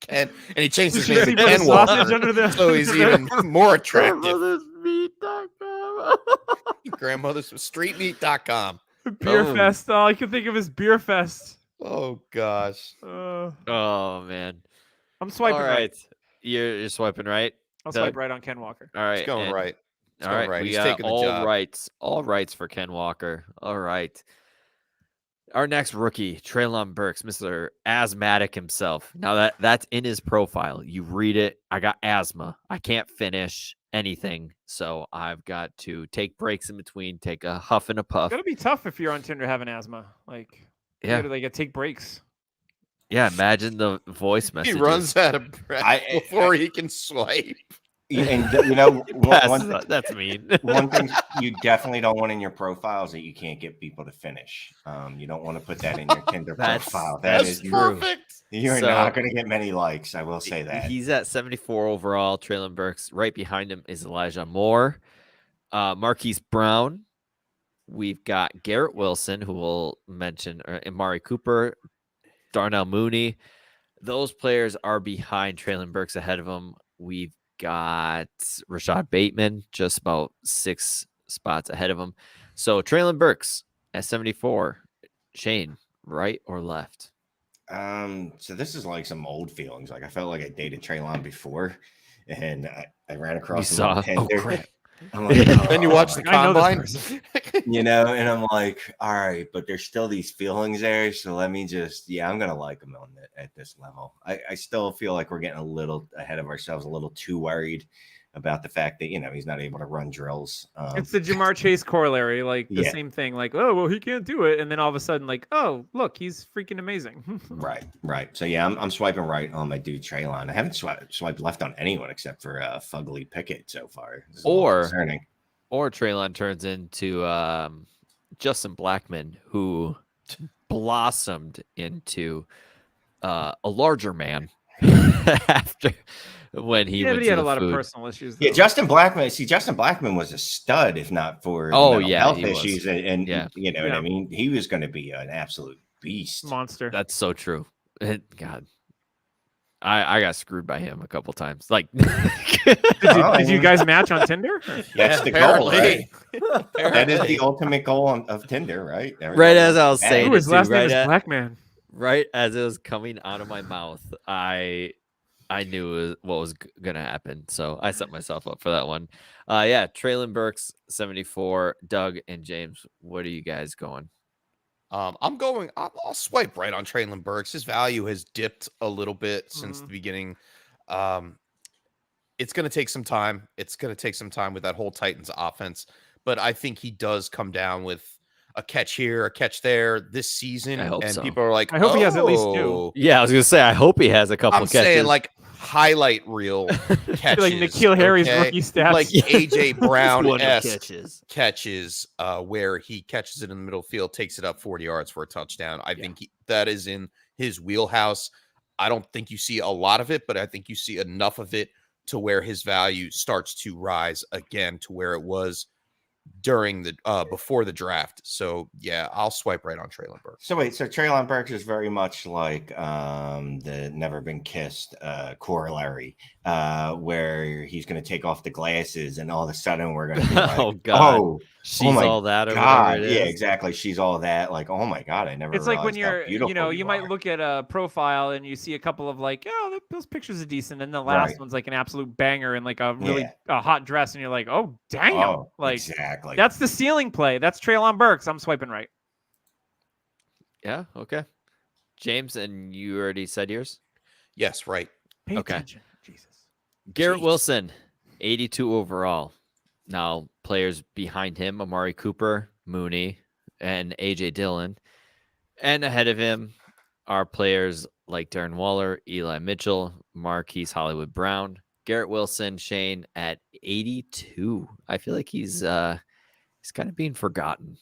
And he changed his name to Ken Walker, so he's even more attractive. Grandmothersmeat.com. Grandmothersstreetmeat.com. Beer Fest. All I can think of is Beer Fest. Oh gosh. Oh man. I'm swiping right. You're swiping right. I'll swipe right on Ken Walker. All right. It's going right. All right. Right. We He's got taking the job. All rights for Ken Walker. All right. Our next rookie, Treylon Burks, Mr. Asthmatic himself. Now that's in his profile. You read it. I got asthma. I can't finish anything, so I've got to take breaks in between, take a huff and a puff. It's gotta be tough if you're on Tinder having asthma. Like, yeah, you gotta take breaks. Yeah, imagine the voice message. He runs out of breath before he can swipe. And that's mean. One thing you definitely don't want in your profile is that you can't get people to finish. You don't want to put that in your Tinder profile. That's perfect. You're not going to get many likes. I will say that. He's at 74 overall. Treylon Burks. Right behind him is Elijah Moore, Marquise Brown. We've got Garrett Wilson, who we'll mention, Amari Cooper, Darnell Mooney. Those players are behind Treylon Burks. Ahead of him, we've got Rashad Bateman, just about 6 spots ahead of him. So Treylon Burks at 74. Shane, right or left? So this is like some old feelings. Like I felt like I dated Treylon before, and I ran across him on Tinder. Crap. I'm like, Then you watch the combine, and I'm like, all right, but there's still these feelings there. So let me I'm gonna like him at this level. I still feel like we're getting a little ahead of ourselves, a little too worried about the fact that he's not able to run drills. It's the Jamar Chase corollary, like the same thing. Like, oh well, he can't do it, and then all of a sudden, like, oh look, he's freaking amazing. Right. So yeah, I'm swiping right on my dude Treylon. I haven't swiped left on anyone except for Fugly Pickett so far. Or Treylon turns into Justin Blackman, who blossomed into a larger man after. When he went but he had to a lot food. of personal issues. Yeah, Justin Blackman was a stud if not for health issues. And you know what I mean? He was going to be an absolute beast. Monster. That's so true. God. I got screwed by him a couple times. Like, did you guys match on Tinder? That's the goal, right? That is the ultimate goal of Tinder, right? Right as I was saying, his last name is Blackman. Right as it was coming out of my mouth, I knew what was going to happen. So I set myself up for that one. Treylon Burks, 74. Doug and James, what are you guys going? I'll swipe right on Treylon Burks. His value has dipped a little bit since the beginning. It's going to take some time. It's going to take some time with that whole Titans offense. But I think he does come down with a catch here, a catch there this season. I hope and so. people are like, I hope he has at least 2. Yeah, I was going to say, I hope he has a couple catches. I'm saying, like, highlight reel catches. Like N'Keal Harry's okay? rookie stats. Like AJ Brown One catches where he catches it in the middle field, takes it up 40 yards for a touchdown. I think that is in his wheelhouse. I don't think you see a lot of it, but I think you see enough of it to where his value starts to rise again to where it was during the before the draft. So yeah, I'll swipe right on Treylon Burks. So wait, so Treylon Burks is very much like the Never Been Kissed corollary, where he's going to take off the glasses and all of a sudden we're going to be like, oh god, she's my all that or god, whatever it yeah, is. exactly, she's all that. Like, oh my god, I never. It's like when realized how you're, beautiful you might are. look at a profile and you see a couple of like, oh, those pictures are decent, and the last Right. one's like an absolute banger and like a really a hot dress, and you're like, oh damn, Oh, like exactly. that's the ceiling play. That's Treylon Burks. I'm swiping right. Yeah, okay. James, and you already said yours? Yes, right. Pay Okay. attention. Jesus. Garrett Jeez. Wilson, 82 overall. Now, players behind him, Amari Cooper, Mooney, and A.J. Dillon. And ahead of him are players like Darren Waller, Eli Mitchell, Marquise Hollywood Brown, Garrett Wilson, Shane at 82. I feel like he's kind of being forgotten.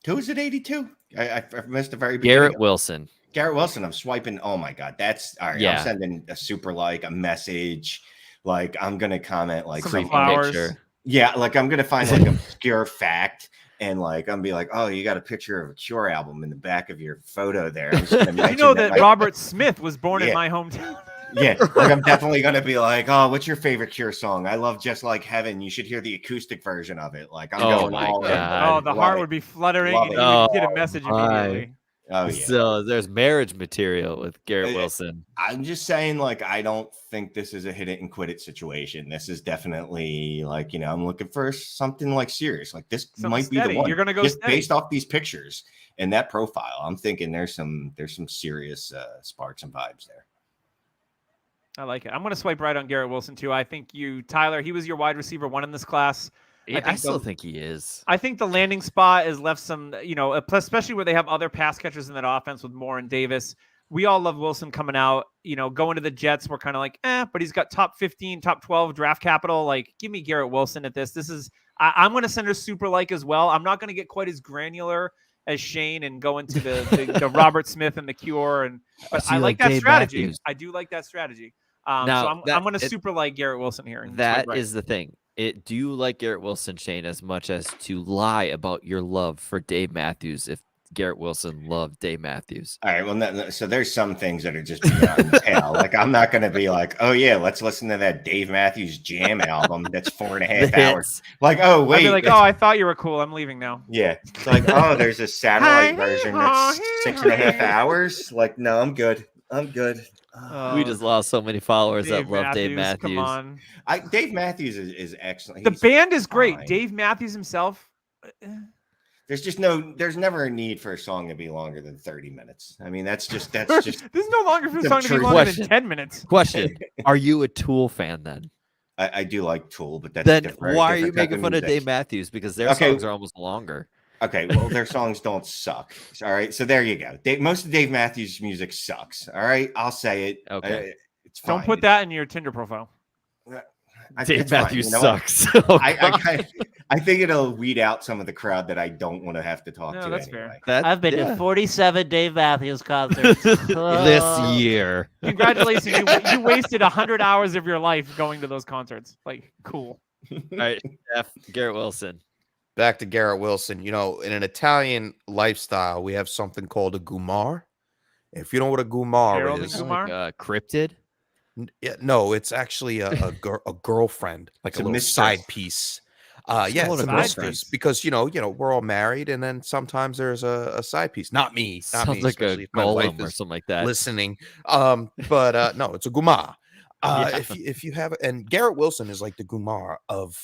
Who's at 82? I missed the very beginning. Garrett Wilson. Garrett Wilson, I'm swiping. Oh my god, that's all right. Yeah. I'm sending a super like a message. Like I'm gonna comment like Some something. flowers. Picture. Yeah, like I'm gonna find like an obscure fact and like I'm gonna be like, oh, you got a picture of a Cure album in the back of your photo there. I'm just gonna You mention know that like, Robert Smith was born in Yeah. my hometown. yeah, like I'm definitely gonna be like, oh, what's your favorite Cure song? I love Just Like Heaven. You should hear the acoustic version of it. Like I'm Oh going my all in. God. Oh, the Love heart it. would be fluttering, Love and it. you would get a message my. immediately. Oh yeah. So there's marriage material with Garrett Wilson. I'm just saying, like, I don't think this is a hit it and quit it situation. This is definitely like, I'm looking for something like serious. Like this Something might be steady. the one. You're gonna go just steady. based off these pictures and that profile. I'm thinking there's some serious sparks and vibes there. I like it. I'm going to swipe right on Garrett Wilson too. I think Tyler, he was your wide receiver one in this class. I still think he is. I think the landing spot has left some, especially where they have other pass catchers in that offense with Moore and Davis. We all love Wilson coming out, going to the Jets. We're kind of like, but he's got top 15, top 12 draft capital. Like, give me Garrett Wilson at this. I'm going to send her super like as well. I'm not going to get quite as granular as Shane and go into the Robert Smith and the Cure. But I like that Dave strategy. Matthews. I do like that strategy. Now, so I'm going to super like Garrett Wilson here. And That swipe right. is the thing. Do you like Garrett Wilson, Shane, as much as to lie about your love for Dave Matthews if Garrett Wilson loved Dave Matthews? All right. Well, so there's some things that are just beyond the pale. Like I'm not going to be like, oh yeah, let's listen to that Dave Matthews Jam album. That's 4.5 hours. Like, oh wait. I'd be like, oh, I thought you were cool. I'm leaving now. Yeah. It's like, oh, there's a satellite version that's 6.5 hours. Like, no, I'm good. I'm good. We just lost so many followers that love Dave Matthews. Come on. Dave Matthews is excellent. The He's band is great. fine. Dave Matthews himself. There's never a need for a song to be longer than 30 minutes. I mean, that's just There's no longer for a the song to be truth. longer Question. than 10 minutes. Question: Are you a Tool fan then? I do like Tool, but that's Then different, why are you different type making fun of music. Dave Matthews? Because their Okay. songs are almost longer. Okay, well, their songs don't suck. All right, so there you go. Most of Dave Matthews' music sucks. All right, I'll say it. Okay. It's fine. Don't put that in your Tinder profile. Dave it's fine. Matthews You know what? sucks. Oh, I think it'll weed out some of the crowd that I don't want to have to talk No, to. that's anyway. fair. I've been to 47 Dave Matthews concerts. this year. Congratulations. You wasted 100 hours of your life going to those concerts. Like, cool. All right, Jeff, Garrett Wilson. Back to Garrett Wilson. In an Italian lifestyle, we have something called a gumar. If you know what a gumar Harold and is, Kumar? Like, cryptid. no, it's actually a girlfriend, like It's a a little mistress. side piece. Yeah, call it's it a a mistress girlfriend. because we're all married, and then sometimes there's a side piece. Not me. Sounds like especially a if my wife golem or is something like that. listening. But no, it's a gumar. Yeah. If you have, and Garrett Wilson is like the gumar of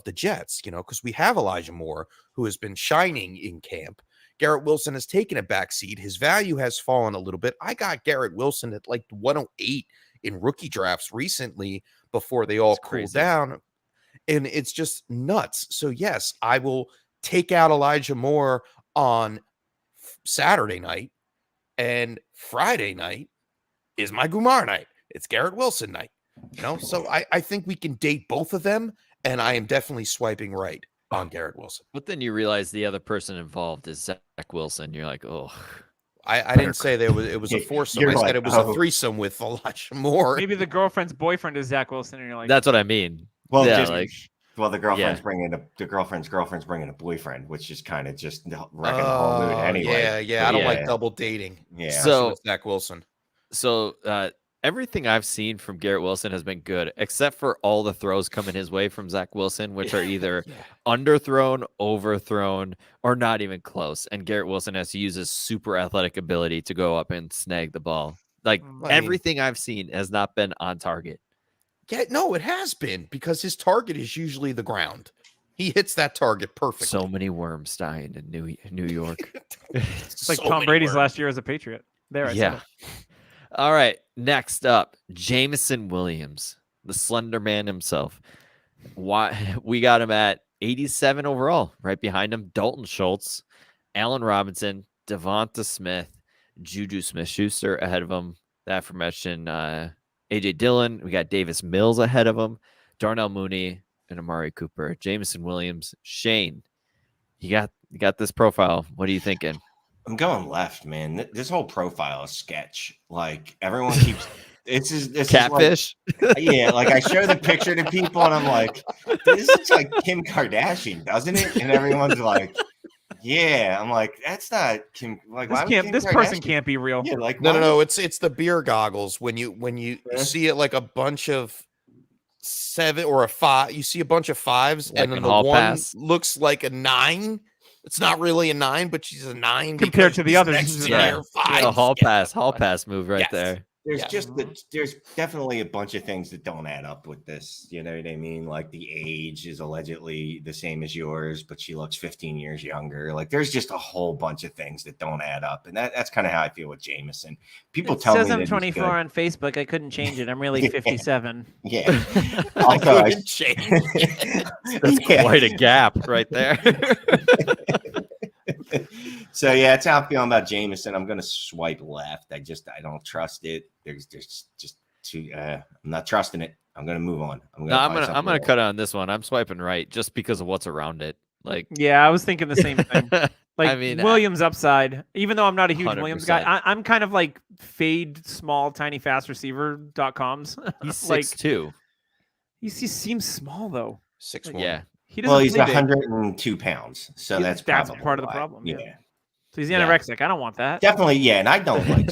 the Jets, because we have Elijah Moore, who has been shining in camp. Garrett Wilson has taken a back seat. His value has fallen a little bit. I got Garrett Wilson at like 108 in rookie drafts recently before they all That's cooled crazy. down. And it's just nuts. So yes, I will take out Elijah Moore on Saturday night, and Friday night is my Gumar night. It's Garrett Wilson night. So I think we can date both of them, and I am definitely swiping right on Garrett Wilson. But then you realize the other person involved is Zach Wilson. You're like, oh, I didn't say it was a foursome. You're I said like, it was oh. a threesome with Elijah Moore. Maybe the girlfriend's boyfriend is Zach Wilson, and you're like, that's what I mean. Well, Yeah, just like- the girlfriend's Yeah. bringing the girlfriend's bringing a boyfriend, which is kind of just wrecking the whole mood anyway. Yeah. I don't like Yeah. double dating. Yeah. So with Zach Wilson. So everything I've seen from Garrett Wilson has been good, except for all the throws coming his way from Zach Wilson, which are either underthrown, overthrown, or not even close. And Garrett Wilson has to use his super athletic ability to go up and snag the ball. Like everything I've seen has not been on target. Yeah, no, it has been because his target is usually the ground. He hits that target perfectly. So many worms dying in New York. it's like Tom Brady's last year as a Patriot. There, I said it. All right. Next up, Jameson Williams, the slender man himself. Why we got him at 87 overall. Right behind him, Dalton Schultz, Allen Robinson, Devonta Smith, Juju Smith-Schuster ahead of him. The aforementioned AJ Dillon. We got Davis Mills ahead of him, Darnell Mooney, and Amari Cooper. Jameson Williams. Shane, you got this profile. What are you thinking? I'm going left, man. This whole profile is sketch. Like everyone keeps this Catfish. Is like, yeah, like I show the picture to people and I'm like, this looks like Kim Kardashian, doesn't it? And everyone's like, yeah. I'm like, that's not Kim. Like, this person can't be real. Yeah, like no. It's the beer goggles. When you see it like a bunch of 7 or a 5, you see a bunch of 5s, like and then an the hall one pass. looks like a 9. It's not really a 9, but she's a 9 compared to the others. Next to Yeah. their 5s. A hall pass move right there. There's definitely a bunch of things that don't add up with this. You know what I mean? Like the age is allegedly the same as yours, but she looks 15 years younger. Like there's just a whole bunch of things that don't add up. And that's kind of how I feel with Jameson. People tell me says that I'm 24 on Facebook. I couldn't change it. I'm really 57. Yeah. Also, I change. That's quite a gap right there. So yeah, that's how I'm feeling about Jameson. I'm gonna swipe left. I don't trust it. There's just too. I'm not trusting it. I'm gonna move on. I'm gonna cut on this one. I'm swiping right just because of what's around it. Like, yeah, I was thinking the same thing. Like, I mean, Williams upside, even though I'm not a huge 100%. Williams guy, I'm kind of like fade small, tiny, fast receiver.coms. he's like 6'2". he seems small though. 6'1". Yeah. He doesn't. Well, he's play big. 102 pounds, so that's probably part of the why. problem. Yeah. Yeah, So he's Yeah. anorexic. I don't want that. definitely. Yeah, and I don't like.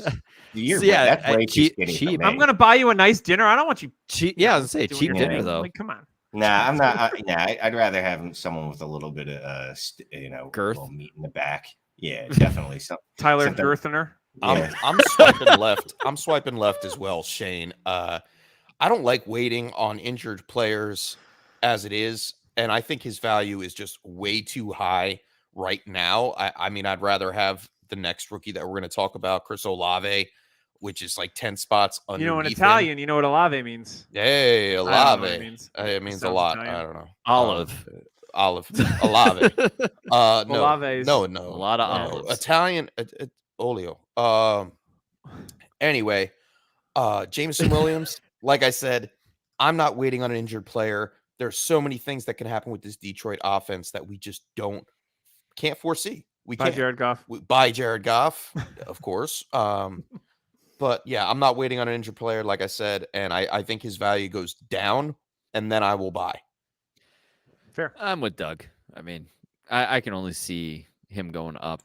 You're So, yeah, that's way too cheap- skinny for cheap. me. I'm gonna buy you a nice dinner. I don't want you. Cheap. Yeah, I was gonna say doing cheap your dinner thing. though. Like, come on. Nah, I'm not. I'd rather have someone with a little bit of Girth? a little meat in the back. Yeah, definitely. Tyler something- Girthner. Yeah. I'm swiping left. I'm swiping left as well, Shane. I don't like waiting on injured players as it is, and I think his value is just way too high right now. I mean, I'd rather have the next rookie that we're going to talk about, Chris Olave, which is like 10 spots underneath You know, in him. Italian, you know what Olave means. Hey, I don't know what Olave. it means. It means a Sounds lot. Italian. I don't know. Olive. Olave. No, Olaves. no. A lot of olives. Italian olio. Anyway, Jameson Williams, like I said, I'm not waiting on an injured player. There's so many things that can happen with this Detroit offense that we just can't foresee. We By can't. Jared Goff. By Jared Goff, of course. But yeah, I'm not waiting on an injured player, like I said, and I think his value goes down, and then I will buy. Fair. I'm with Doug. I mean, I can only see him going up,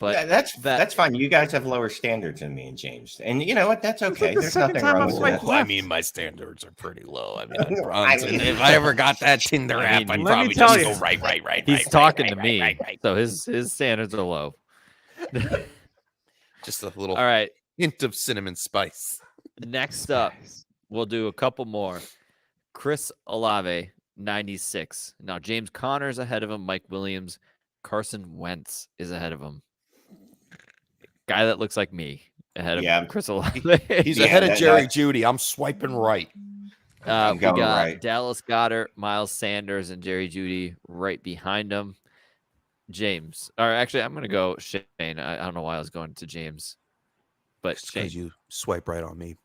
but Yeah, that's fine. You guys have lower standards than me and James, and you know what? That's like okay. the There's second nothing time wrong I've with swiped that. left. I mean, my standards are pretty low. I mean, I mean- if I ever got that Tinder I app, mean, I'd let probably me tell just you. go right. he's talking to me, so his standards are low. Just a little All right. hint of cinnamon spice. Next up, we'll do a couple more. Chris Olave, 96. Now, James Conner's ahead of him. Mike Williams. Carson Wentz is ahead of him. Guy that looks like me ahead of Chris Olave. He's Yeah, ahead of Jerry that- Jeudy. I'm swiping right. I'm We going got right. Dallas Goedert, Miles Sanders, and Jerry Jeudy right behind him. James. Or actually, I'm going to go Shane. I don't know why I was going to James. But Shane. Because you swipe right on me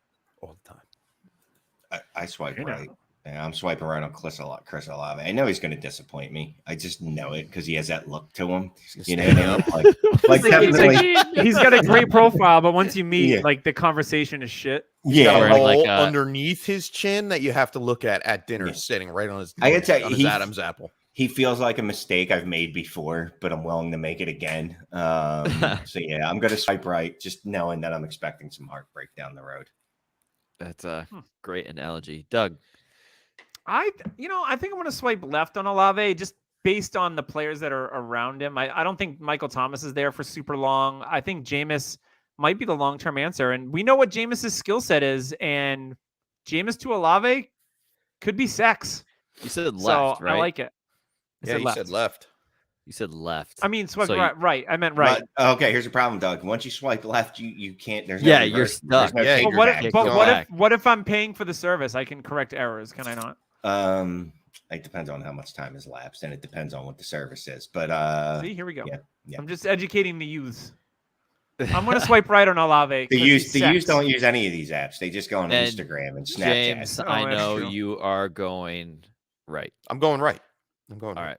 all the time. I swipe You know. right. Yeah, I'm swiping right on Chris Olave. I know he's going to disappoint me. I just know it because he has that look to him. You know what I mean? Like definitely. He's got a great profile, but once you meet, Yeah. like the conversation is shit. He's got a Wearing, like, hole a- underneath his chin that you have to look at dinner, Yeah. sitting right on his, I gotta tell you, on his Adam's apple. He feels like a mistake I've made before, but I'm willing to make it again. So yeah, I'm going to swipe right, just knowing that I'm expecting some heartbreak down the road. That's a great analogy. Doug. I think I'm going to swipe left on Olave just based on the players that are around him. I don't think Michael Thomas is there for super long. I think Jameis might be the long-term answer. And we know what Jameis's skill set is. And Jameis to Olave could be sex. You said left, So right? I like it. I Yeah, said you left. said left. You said left. I mean, swipe So right. I meant right. But, okay, here's the problem, Doug. Once you swipe left, you can't. There's Yeah, no you're reverse, stuck. There's no Yeah, take But her what back. if, Go back. what if I'm paying for the service? I can correct errors, can I not? It depends on how much time has lapsed, and it depends on what the service is. But See, here we go. yeah. I'm just educating the youths. I'm going to swipe right on Olave. the 'cause youth he's sex. don't use any of these apps. They just go on And Instagram and Snapchat. James, Oh, I that's know true. you are going right. I'm going right. All right.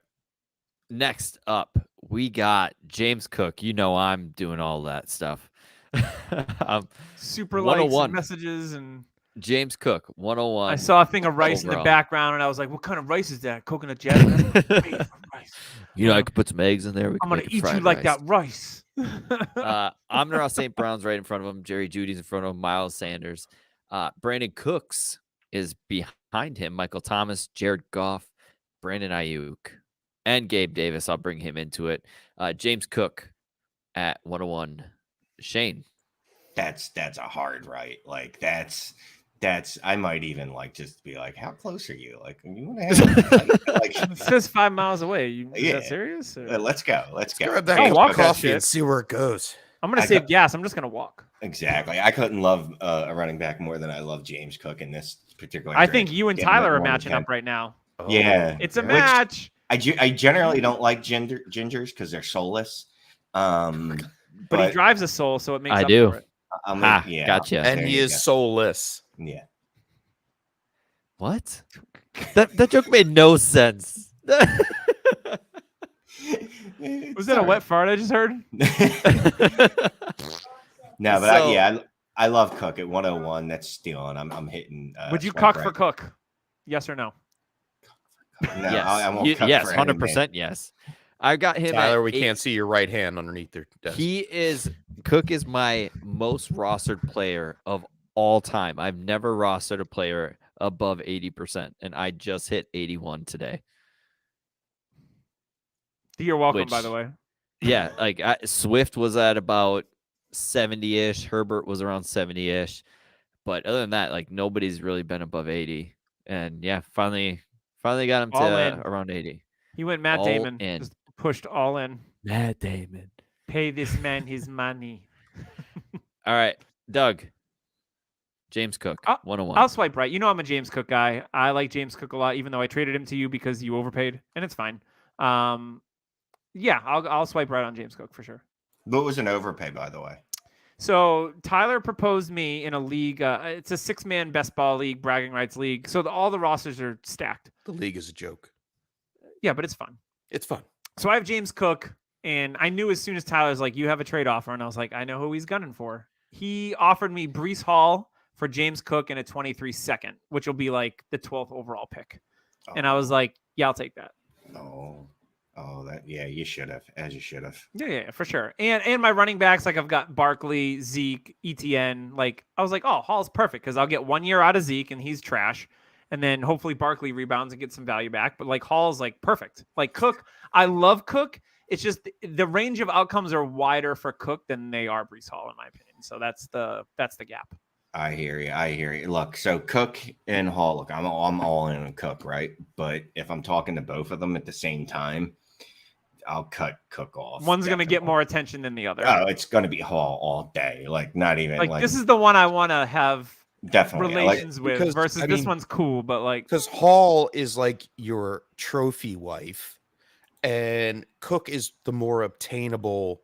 Next up, we got James Cook. You know I'm doing all that stuff. Super likes 101. and messages, and James Cook, 101. I saw a thing of rice in the overall. background, and I was like, "What kind of rice is that? Coconut jasmine? Rice. You know, I could put some eggs in there. We I'm can gonna make it eat you fried like rice. that rice." Amon-Ra St. Brown's right in front of him. Jerry Judy's in front of him. Miles Sanders. Brandon Cooks is behind him. Michael Thomas, Jared Goff, Brandon Ayuk, and Gabe Davis. I'll bring him into it. James Cook at 101. Shane. That's a hard right. Like that's I might even like just be like, how close are you? Like you want to have like It says 5 miles away. Is Yeah. that serious? Or- let's go. Grab that I'll cup walk of that coffee shit. and see where it goes. I'm gonna I save got- gas. I'm just gonna walk. Exactly. I couldn't love a running back more than I love James Cook in this particular. I think you and Getting Tyler are more than matching 10. up right now. Yeah, It's a Which match, I generally don't like gingers because they're soulless. but he but drives a soul, so it makes I up do. for it. yeah, Gotcha. And there he you is go. soulless. Yeah. What? That joke made no sense. Was that a wet fart I just heard? No, but So- I love Cook at 101. That's stealing. I'm hitting. Would you swipe cock right. for Cook? Yes or no? No, yes. I won't cuck Yes, for any man. 100% yes. I got him Tyler, at we 8. can't see your right hand underneath their desk. Cook is my most rostered player of all time. I've never rostered a player above 80%, and I just hit 81 today. You're welcome, by Which- the way. Yeah, like Swift was at about 70-ish. Herbert was around 70-ish. But other than that, like nobody's really been above 80. And yeah, finally got him All to in. around 80. He went Matt All Damon. in. Just pushed all in. Matt Damon. Pay this man his money. All right, Doug. James Cook, I'll- 101. I'll swipe right. You know I'm a James Cook guy. I like James Cook a lot, even though I traded him to you because you overpaid, and it's fine. Yeah, I'll swipe right on James Cook for sure. What was an overpay, by the way? So Tyler proposed me in a league. It's a 6-man best ball league, bragging rights league. So all the rosters are stacked. The league is a joke. Yeah, but it's fun. It's fun. So I have James Cook, and I knew as soon as Tyler's like, "You have a trade offer," and I was like, "I know who he's gunning for." He offered me Brees Hall for James Cook and a 23 second, which will be like the 12th overall pick. And I was like, "Yeah, I'll take that." You should have, as you should have. Yeah, for sure. And my running backs, like I've got Barkley, Zeke, ETN. Like I was like, oh, Hall's perfect because I'll get 1 year out of Zeke and he's trash. And then hopefully Barkley rebounds and gets some value back. But like Hall's like perfect. Like Cook, I love Cook. It's just the range of outcomes are wider for Cook than they are Brees Hall, in my opinion. So that's the gap. I hear you. Look, so Cook and Hall. Look, I'm all in on Cook, right? But if I'm talking to both of them at the same time, I'll cut Cook off. One's going to get definitely. more attention than the other. Oh, it's going to be Hall all day. Like not even like this is the one I want to have definitely relations with because, versus I this mean, one's cool, but like Because Hall is like your trophy wife, and Cook is the more obtainable,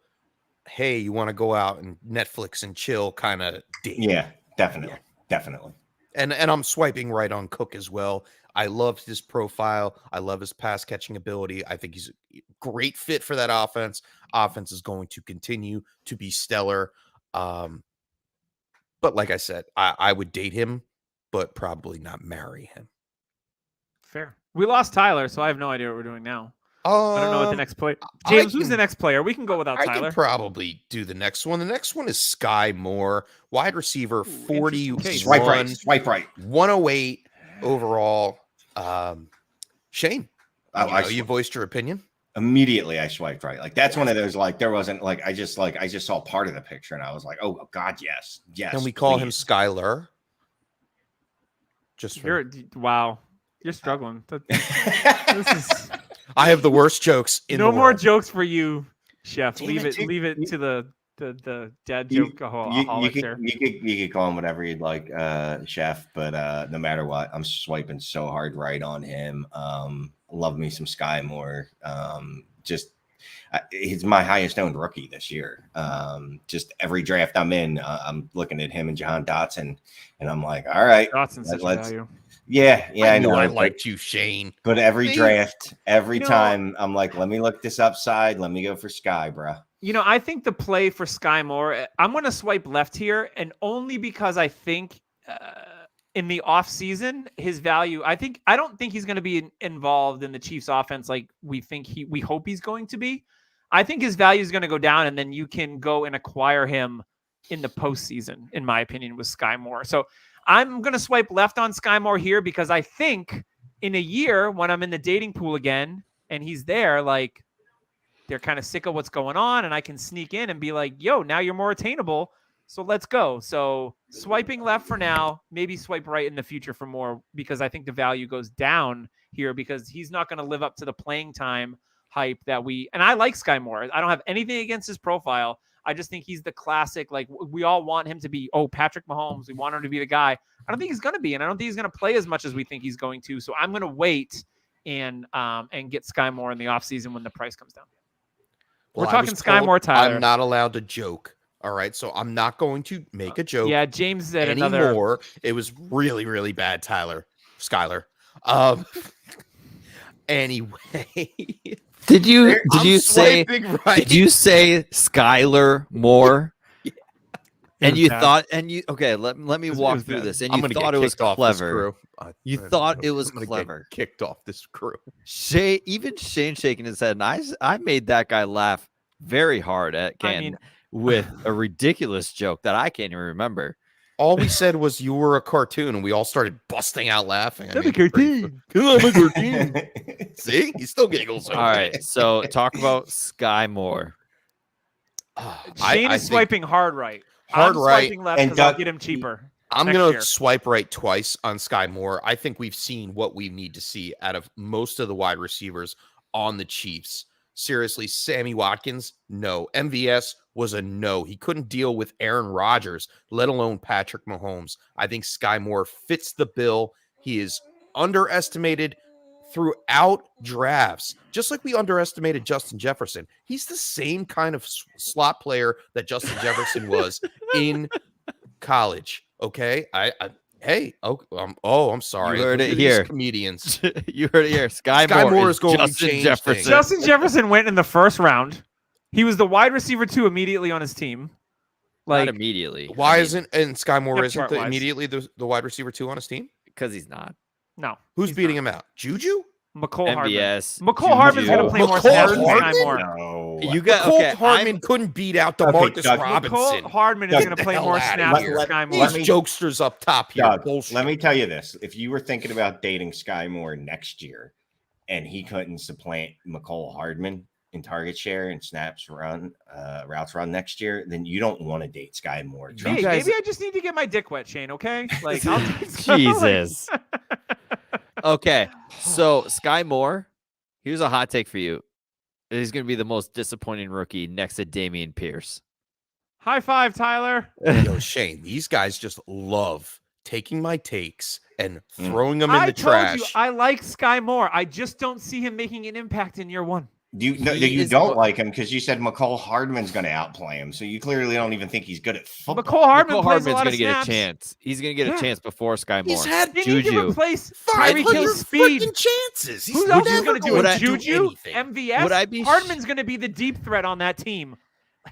hey, you want to go out and Netflix and chill kind of date. Yeah, definitely. And I'm swiping right on Cook as well. I love his profile. I love his pass catching ability. I think he's a great fit for that offense. Offense is going to continue to be stellar. But like I said, I would date him, but probably not marry him. Fair. We lost Tyler, so I have no idea what we're doing now. I don't know what the next play. James, who's the next player? We can go without I Tyler. can probably do the next one. The next one is Skye Moore, wide receiver, 41, Swipe right. 108 overall. Shane, you I voiced your opinion. immediately I swiped right. Like that's one of those, like there wasn't like I just saw part of the picture and I was like, oh God, yes. Can we call him Skylar? Just wow. You're struggling. This is I have the worst jokes in no the more world. jokes for you, Chef. Damn Leave it, it to the dad You joke aholics here. you could call him whatever you'd like, Chef, but no matter what, I'm swiping so hard right on him. Love me some Skye Moore. He's my highest owned rookie this year. Just every draft I'm in, I'm looking at him and Jahan Dotson, and I'm like, all right, Dotson's such a value. Yeah, I know. I liked you, Shane. But every See? draft, every time, I'm like, let me look this upside. Let me go for Skye, bro. I think the play for Skye Moore, I'm going to swipe left here, and only because I think in the offseason, his value, I don't think he's going to be involved in the Chiefs offense like we hope he's going to be. I think his value is going to go down, and then you can go and acquire him in the postseason, in my opinion, with Skye Moore. So I'm going to swipe left on Skye Moore here because I think in a year when I'm in the dating pool again and he's there, like they're kind of sick of what's going on and I can sneak in and be like, yo, now you're more attainable. So let's go. So swiping left for now, maybe swipe right in the future for more because I think the value goes down here because he's not going to live up to the playing time hype and I like Skye Moore. I don't have anything against his profile. I just think he's the classic, like we all want him to be, Patrick Mahomes. We want him to be the guy. I don't think he's going to be, and I don't think he's going to play as much as we think he's going to. So I'm going to wait and get Skye Moore in the offseason when the price comes down. Well, we're talking Skye Moore, Tyler. I'm not allowed to joke. All right, so I'm not going to make a joke. Yeah, James said anymore. It was really, really bad, Skylar. Anyway. Did you say Skylar Moore? Yeah. And you thought, let me walk through this. And you thought it was clever. You thought it was clever. Kicked off this crew. Even Shane shaking his head, and I made that guy laugh very hard at Ken with a ridiculous joke that I can't even remember. All we said was you were a cartoon, and we all started busting out laughing. I'm a cartoon. See, he still giggles. All right, so talk about Skye Moore. Shane is swiping hard right. I'm right. Swiping left because I'll get him cheaper. I'm going to swipe right twice on Skye Moore. I think we've seen what we need to see out of most of the wide receivers on the Chiefs. Seriously, Sammy Watkins, no. MVS was a no. He couldn't deal with Aaron Rodgers, let alone Patrick Mahomes. I think Skye Moore fits the bill. He is underestimated throughout drafts, just like we underestimated Justin Jefferson. He's the same kind of slot player that Justin Jefferson was in college. Okay, I'm sorry. You heard it here. Comedians. You heard it here. Skye Moore is going Justin to change Jefferson. Things. Justin Jefferson went in the first round. He was the wide receiver 2 immediately on his team. Not immediately. Why isn't Skye Moore isn't immediately the wide receiver 2 on his team? Because he's not. No. Who's beating him out? Juju? McCole MVS, Hardman. McCole Hardman's going to play more snaps than Skye Moore. No. You got Hardman couldn't beat out DeMarcus Robinson. McCole Hardman is going to play more snaps than Skye Moore. These jokesters up top here. Let me tell you this. If you were thinking about dating Skye Moore next year and he couldn't supplant McCole Hardman in target share and routes run next year, then you don't want to date Skye Moore. Maybe I just need to get my dick wet, Shane, okay? Like, Jesus. Okay, so Skye Moore, here's a hot take for you. He's going to be the most disappointing rookie next to Dameon Pierce. High five, Tyler. Yo, Shane, these guys just love taking my takes and throwing them in the trash. I told you, I like Skye Moore. I just don't see him making an impact in year 1. You don't like him because you said McCole Hardman's going to outplay him. So you clearly don't even think he's good at football. McCole Hardman plays a Hardman's lot going of to get a snaps. chance. He's going to get a chance before Skye Moore. He's had They need to Juju. replace 500 Tyreek Hill's speed. freaking chances. He's Who else is never going to do going it? to do Juju, anything. MVS. Would I be Hardman's going to be the deep threat on that team.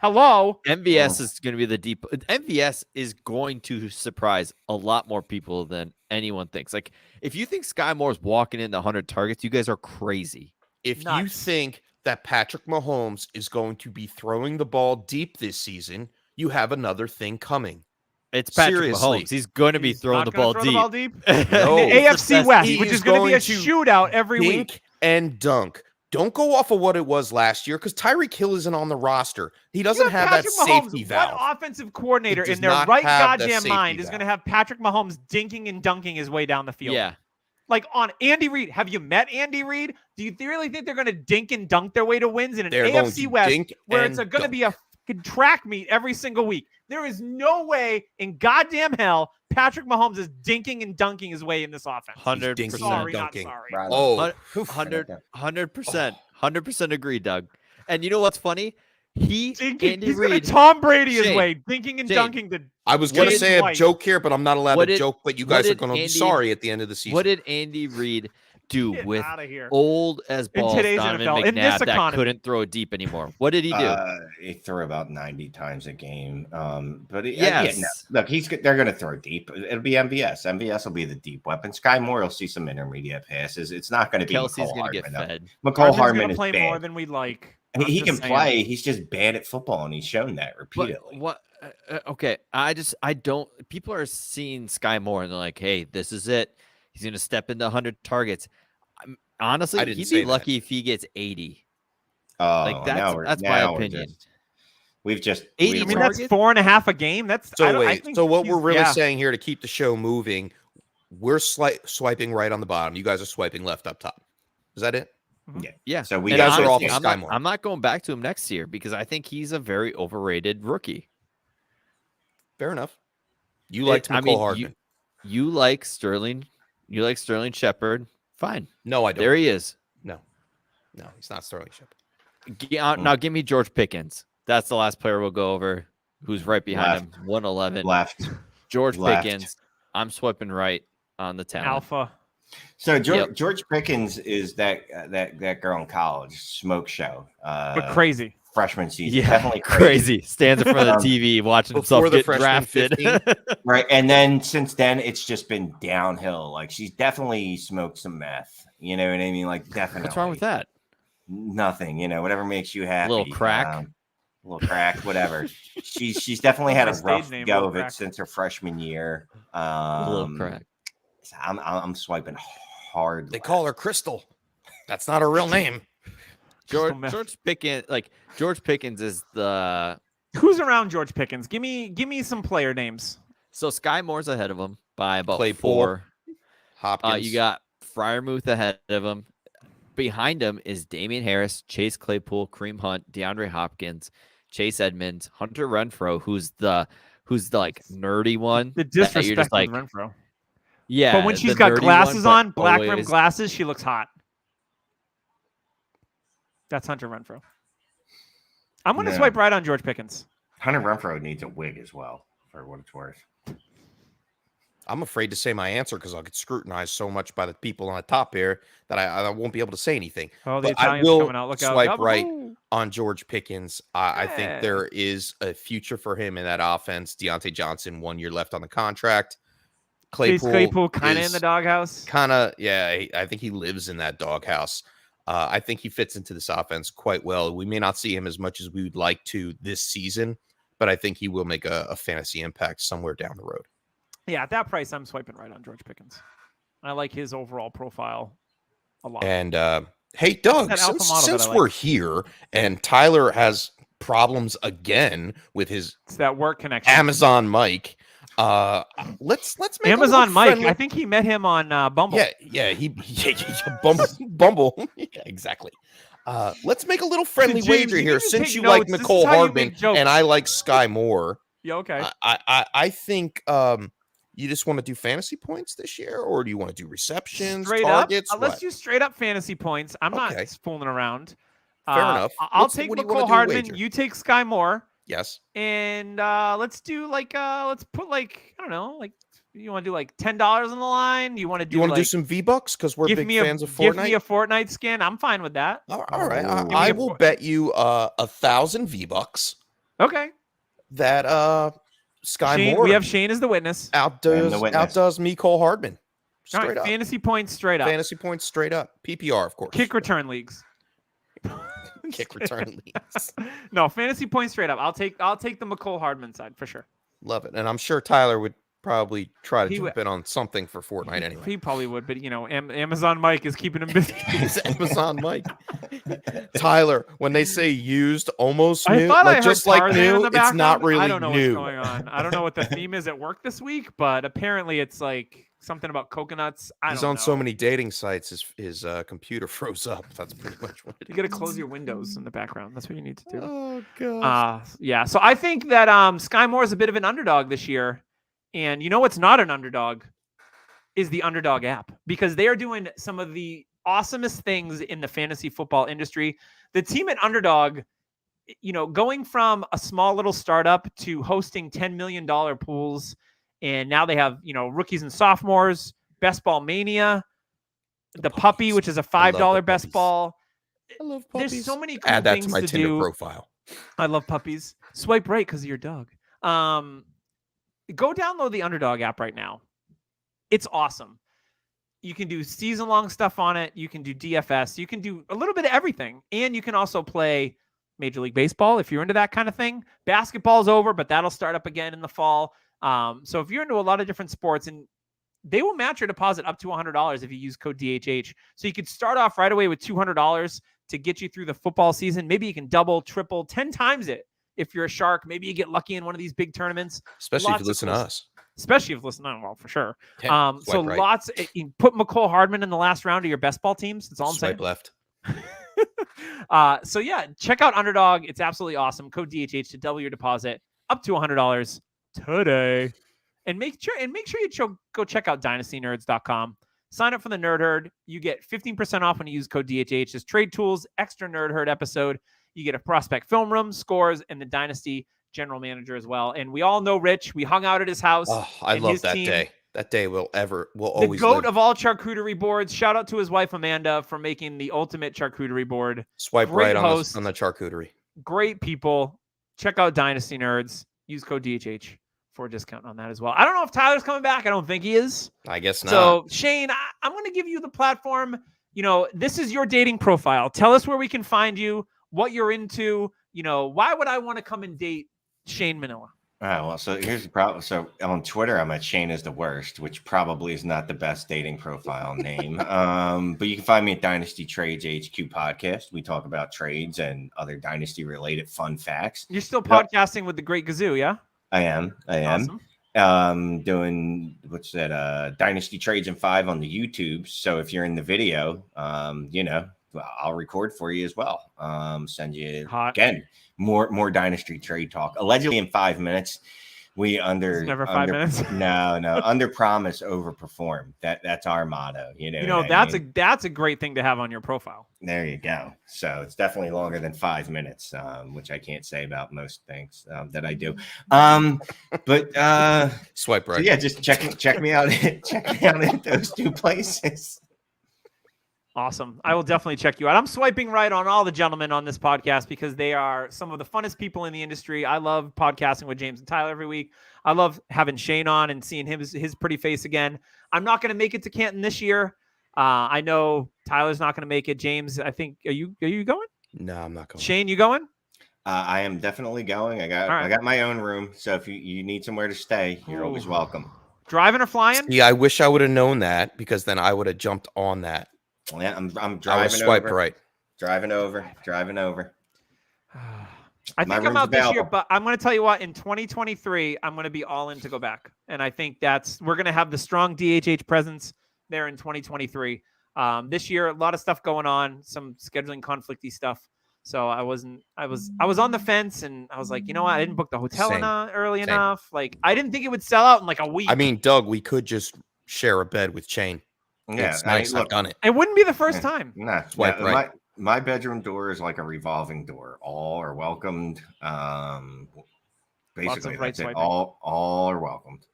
Hello. MVS is going to be the deep. MVS is going to surprise a lot more people than anyone thinks. Like, if you think Skye Moore's walking into 100 targets, you guys are crazy. If you Nuts. think that Patrick Mahomes is going to be throwing the ball deep this season, you have another thing coming. It's Patrick Seriously. Mahomes. He's going to be He's throwing not the gonna ball throw deep. the ball deep. No. In the AFC West, He which is is going to be a going to shootout every week. Dink and dunk. Don't go off of what it was last year because Tyreek Hill isn't on the roster. He doesn't You have that Patrick Mahomes, safety valve. What offensive coordinator He does in their not right have that goddamn safety mind is valve. going to have Patrick Mahomes dinking and dunking his way down the field? Yeah. Like on Andy Reid. Have you met Andy Reid? Do you really think they're going to dink and dunk their way to wins in an They're going AFC to West dink where and it's going to be dunk. a fucking track meet every single week? There is no way in goddamn hell Patrick Mahomes is dinking and dunking his way in this offense. 100%. Sorry, not dunking. sorry. Oh, 100% agree, Doug. And you know what's funny? He's going to Reid. Tom Brady his Shane, way, dinking and Shane, dunking the I was going to James say a White. joke here, but I'm not allowed What to did- joke. But you what guys are did going to be Andy- sorry at the end of the season. What did Andy Reid do Get with outta here. old as In balls today's Donovan NFL, in this McNabb that economy. couldn't throw it deep anymore? What did he do? He threw about 90 times a game. But Yes. look, they're going to throw deep. It'll be MVS. MVS will be the deep weapon. Skye Moore will see some intermediate passes. It's not going to be Kelsey's McCole going to get Hardman, though. fed. McCole Hardman's Hardman gonna is play bad. more than we'd like. He I'm can just saying. play. He's just bad at football, and he's shown that repeatedly. What? Okay, I don't. People are seeing Skye Moore and they're like, "Hey, this is it. He's going to step into 100 targets." Honestly, I didn't he'd say be that. lucky if he gets 80. Oh, Like, now that's my now we're opinion. We've just 80 I mean, targets? that's 4.5 a game. That's I So don't- I wait, think so what he's- we're really yeah. saying here to keep the show moving, we're swiping right on the bottom. You guys are swiping left up top. Is that it? Yeah. So we And guys are honestly, off of Skye Moore. I'm not going back to him next year because I think he's a very overrated rookie. Fair enough. You liked I McCole mean, Hardman. You like Sterling. You like Sterling Shepard. Fine. No, I don't. There he is. No, he's not Sterling Shepard. Now give me George Pickens. That's the last player we'll go over. Who's right behind him? 111. left. George Left. Pickens. I'm swiping right on the talent. Alpha. So Yep. George Pickens is that girl in college, Smoke Show. But crazy. Freshman season. Yeah, Definitely crazy. Stands in front of the TV watching Before himself the get freshman drafted. 15. Right. And then since then, it's just been downhill. Like she's definitely smoked some meth. You know what I mean? Like definitely. What's wrong with that? Nothing. Whatever makes you happy. Little crack? A little crack, whatever. She's definitely had My a stage rough name, go Little of it Crack. since her freshman year. A little crack. I'm swiping hard. They left. call her Crystal. That's not her real name. Crystal meth. George Pickens, George Pickens is the Who's around George Pickens? Give me some player names. so Skye Moore's ahead of him by about Claypool. 4. Hopkins. You got Freiermuth ahead of him. Behind him is Damian Harris, Chase Claypool, Kareem Hunt, DeAndre Hopkins, Chase Edmonds, Hunter Renfro, who's the like nerdy one. The that you're disrespect just like, of Renfro. yeah. But when the she's got nerdy glasses one, on, but black rim always- glasses, she looks hot. That's Hunter Renfro. I'm going to Yeah. swipe right on George Pickens. Hunter Renfro needs a wig as well, for what it's worth. I'm afraid to say my answer because I'll get scrutinized so much by the people on the top here that I won't be able to say anything. Oh, the But I Italians will coming out. Look out. swipe Double. right on George Pickens. I Yeah. think there is a future for him in that offense. Deontay Johnson, 1 year left on the contract. Chase Claypool kind of in is the doghouse. Kind of, yeah. I think he lives in that doghouse. I think he fits into this offense quite well. We may not see him as much as we would like to this season, but I think he will make a fantasy impact somewhere down the road. Yeah, at that price, I'm swiping right on George Pickens. I like his overall profile a lot. And hey, Doug, That alpha since, model that since I like. we're here and Tyler has problems again with his It's that work connection. Amazon mic, let's make a Amazon little Mike. friendly- I think he met him on Bumble. Yeah, Bumble. Yeah, exactly. Let's make a little friendly James, wager you here. need to Since take you like notes. This is Nicole how you Hardman make jokes. and I like Skye Moore, Yeah, okay. I think you just want to do fantasy points this year, or do you want to do receptions, Straight targets? up. Let's what? do straight up fantasy points. I'm Okay. not fooling around. Fair enough. I'll take what do you wanna McCole do Hardman. wager? You take Skye Moore. Yes. And let's do like let's put like, I don't know, like you want to do like $10 on the line? You want to do You want to like do some V-Bucks? Because we're big fans of give me Fortnite. a Fortnite skin. I'm fine with that. All right. Oh. I will bet you 1,000 V-Bucks Okay. that Skye Shane, Moore we have Shane as the witness. outdoes me, Cole Hardman. All Straight right, up. fantasy points straight up. Fantasy points straight up. PPR, of course. Kick return leagues. Kick return leagues. No, fantasy points straight up. I'll take the McCole Hardman side for sure. Love it. And I'm sure Tyler would probably try to He jump would- in on something for Fortnite anyway. He probably would, but Amazon Mike is keeping him busy. He's Amazon Mike. Tyler, when they say used, almost I new, thought I like heard just like Tarzan in new, the it's not background. really I don't know new. what's going on. I don't know what the theme is at work this week, but apparently it's like something about coconuts. I He's don't on know. so many dating sites. His computer froze up. That's pretty much what it You got to close your windows in the background. That's what you need to do. Oh god. Yeah. So I think that Skye Moore is a bit of an underdog this year, and you know what's not an underdog is the Underdog app, because they are doing some of the awesomest things in the fantasy football industry. The team at Underdog, going from a small little startup to hosting $10 million pools, and now they have rookies and sophomores, Best Ball Mania, the puppy, which is a $5 best puppies. ball. I love puppies. There's so many cool Add that things to my Tinder do. profile. I love puppies. Swipe right because of your dog. Go download the Underdog app right now. It's awesome. You can do season-long stuff on it. You can do DFS. You can do a little bit of everything. And you can also play Major League Baseball if you're into that kind of thing. Basketball's over, but that'll start up again in the fall. So if you're into a lot of different sports, and they will match your deposit up to $100 if you use code DHH. So you could start off right away with $200 to get you through the football season. Maybe you can double, triple, 10 times it. If you're a shark, maybe you get lucky in one of these big tournaments. Especially if Lots you of listen to cool us. Especially if you listen to well, for sure. Yeah, So right. lots. You put McCole Hardman in the last round of your best ball teams. That's all I'm Swipe saying. left. So yeah, check out Underdog. It's absolutely awesome. Code DHH to double your deposit up to $100 today. And make sure you go check out dynastynerds.com. Sign up for the Nerd Herd. You get 15% off when you use code DHH. There's trade tools, extra Nerd Herd episode. You get a prospect film room, scores, and the Dynasty general manager as well. And we all know Rich. We hung out at his house. Oh, I and love his that team. day. That day will The always goat live. of all charcuterie boards. Shout out to his wife Amanda for making the ultimate charcuterie board. Swipe great right host. on the charcuterie. Great people. Check out Dynasty Nerds. Use code DHH for a discount on that as well. I don't know if Tyler's coming back. I don't think he is. I guess not. So Shane, I'm going to give you the platform. This is your dating profile. Tell us where we can find you, what you're into. Why would I want to come and date Shane Manila? All right, well, so here's the problem. So on Twitter, I'm at Shane is the worst, which probably is not the best dating profile name. But you can find me at Dynasty Trades HQ podcast. We talk about trades and other dynasty related fun facts. You're still podcasting with the Great Gazoo, yeah? I am. Awesome. Doing what's that? Dynasty Trades in 5 on the YouTube. So if you're in the video, I'll record for you as well. Send you again more dynasty trade talk. Allegedly in 5 minutes. We It's never 5 minutes. No, under promise, overperform. That's our motto. That's a great thing to have on your profile. There you go. So it's definitely longer than 5 minutes, which I can't say about most things that I do. But Swipe right. so yeah, just check me out. Check me out at those two places. Awesome. I will definitely check you out. I'm swiping right on all the gentlemen on this podcast because they are some of the funnest people in the industry. I love podcasting with James and Tyler every week. I love having Shane on and seeing his pretty face again. I'm not going to make it to Canton this year. I know Tyler's not going to make it. James, I think, are you going? No, I'm not going. Shane, you going? I am definitely going. I got my own room. So if you need somewhere to stay, you're always welcome. Driving or flying? Yeah, I wish I would have known that, because then I would have jumped on that. Yeah, I'm driving. I was swiped over. right. Driving over. I My think I'm room's out this year, available. but I'm going to tell you what, in 2023, I'm going to be all in to go back. And I think we're going to have the strong DHH presence there in 2023. This year, a lot of stuff going on, some scheduling conflicty stuff. So I was on the fence, and I was like, you know what? I didn't book the hotel Same. early enough. Like, I didn't think it would sell out in like a week. I mean, Doug, we could just share a bed with Shane. Yeah, It's nice. I've done it. It wouldn't be the first time. Nah, Swipe right. My bedroom door is like a revolving door. All are welcomed. Basically, right that's it. swiping. All are welcomed.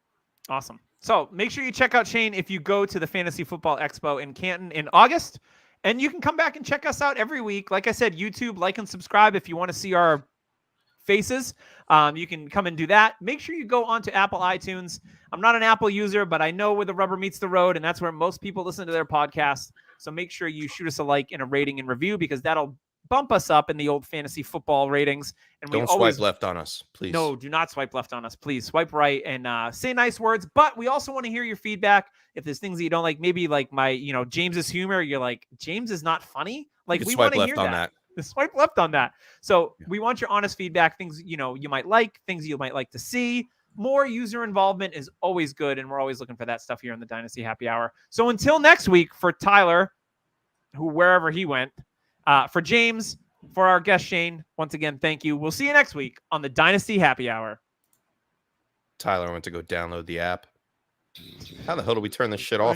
Awesome. So make sure you check out Shane if you go to the Fantasy Football Expo in Canton in August. And you can come back and check us out every week. Like I said, YouTube, like and subscribe if you want to see our faces. You can come and do that. Make sure you go onto Apple iTunes. I'm not an Apple user, but I know where the rubber meets the road, and that's where most people listen to their podcasts. So make sure you shoot us a like and a rating and review, because that'll bump us up in the old fantasy football ratings. And Don't swipe left on us, please. No, do not swipe left on us. Please swipe right and say nice words. But we also want to hear your feedback. If there's things that you don't like, maybe like my, James's humor, you're like, James is not funny. Like, we want to hear that. Swipe left on that. So we want your honest feedback, things, you might like, things you might like to see. More user involvement is always good. And we're always looking for that stuff here in the Dynasty Happy Hour. So until next week, for Tyler, wherever he went, for James, for our guest Shane, once again, thank you. We'll see you next week on the Dynasty Happy Hour. Tyler went to go download the app. How the hell do we turn this shit off?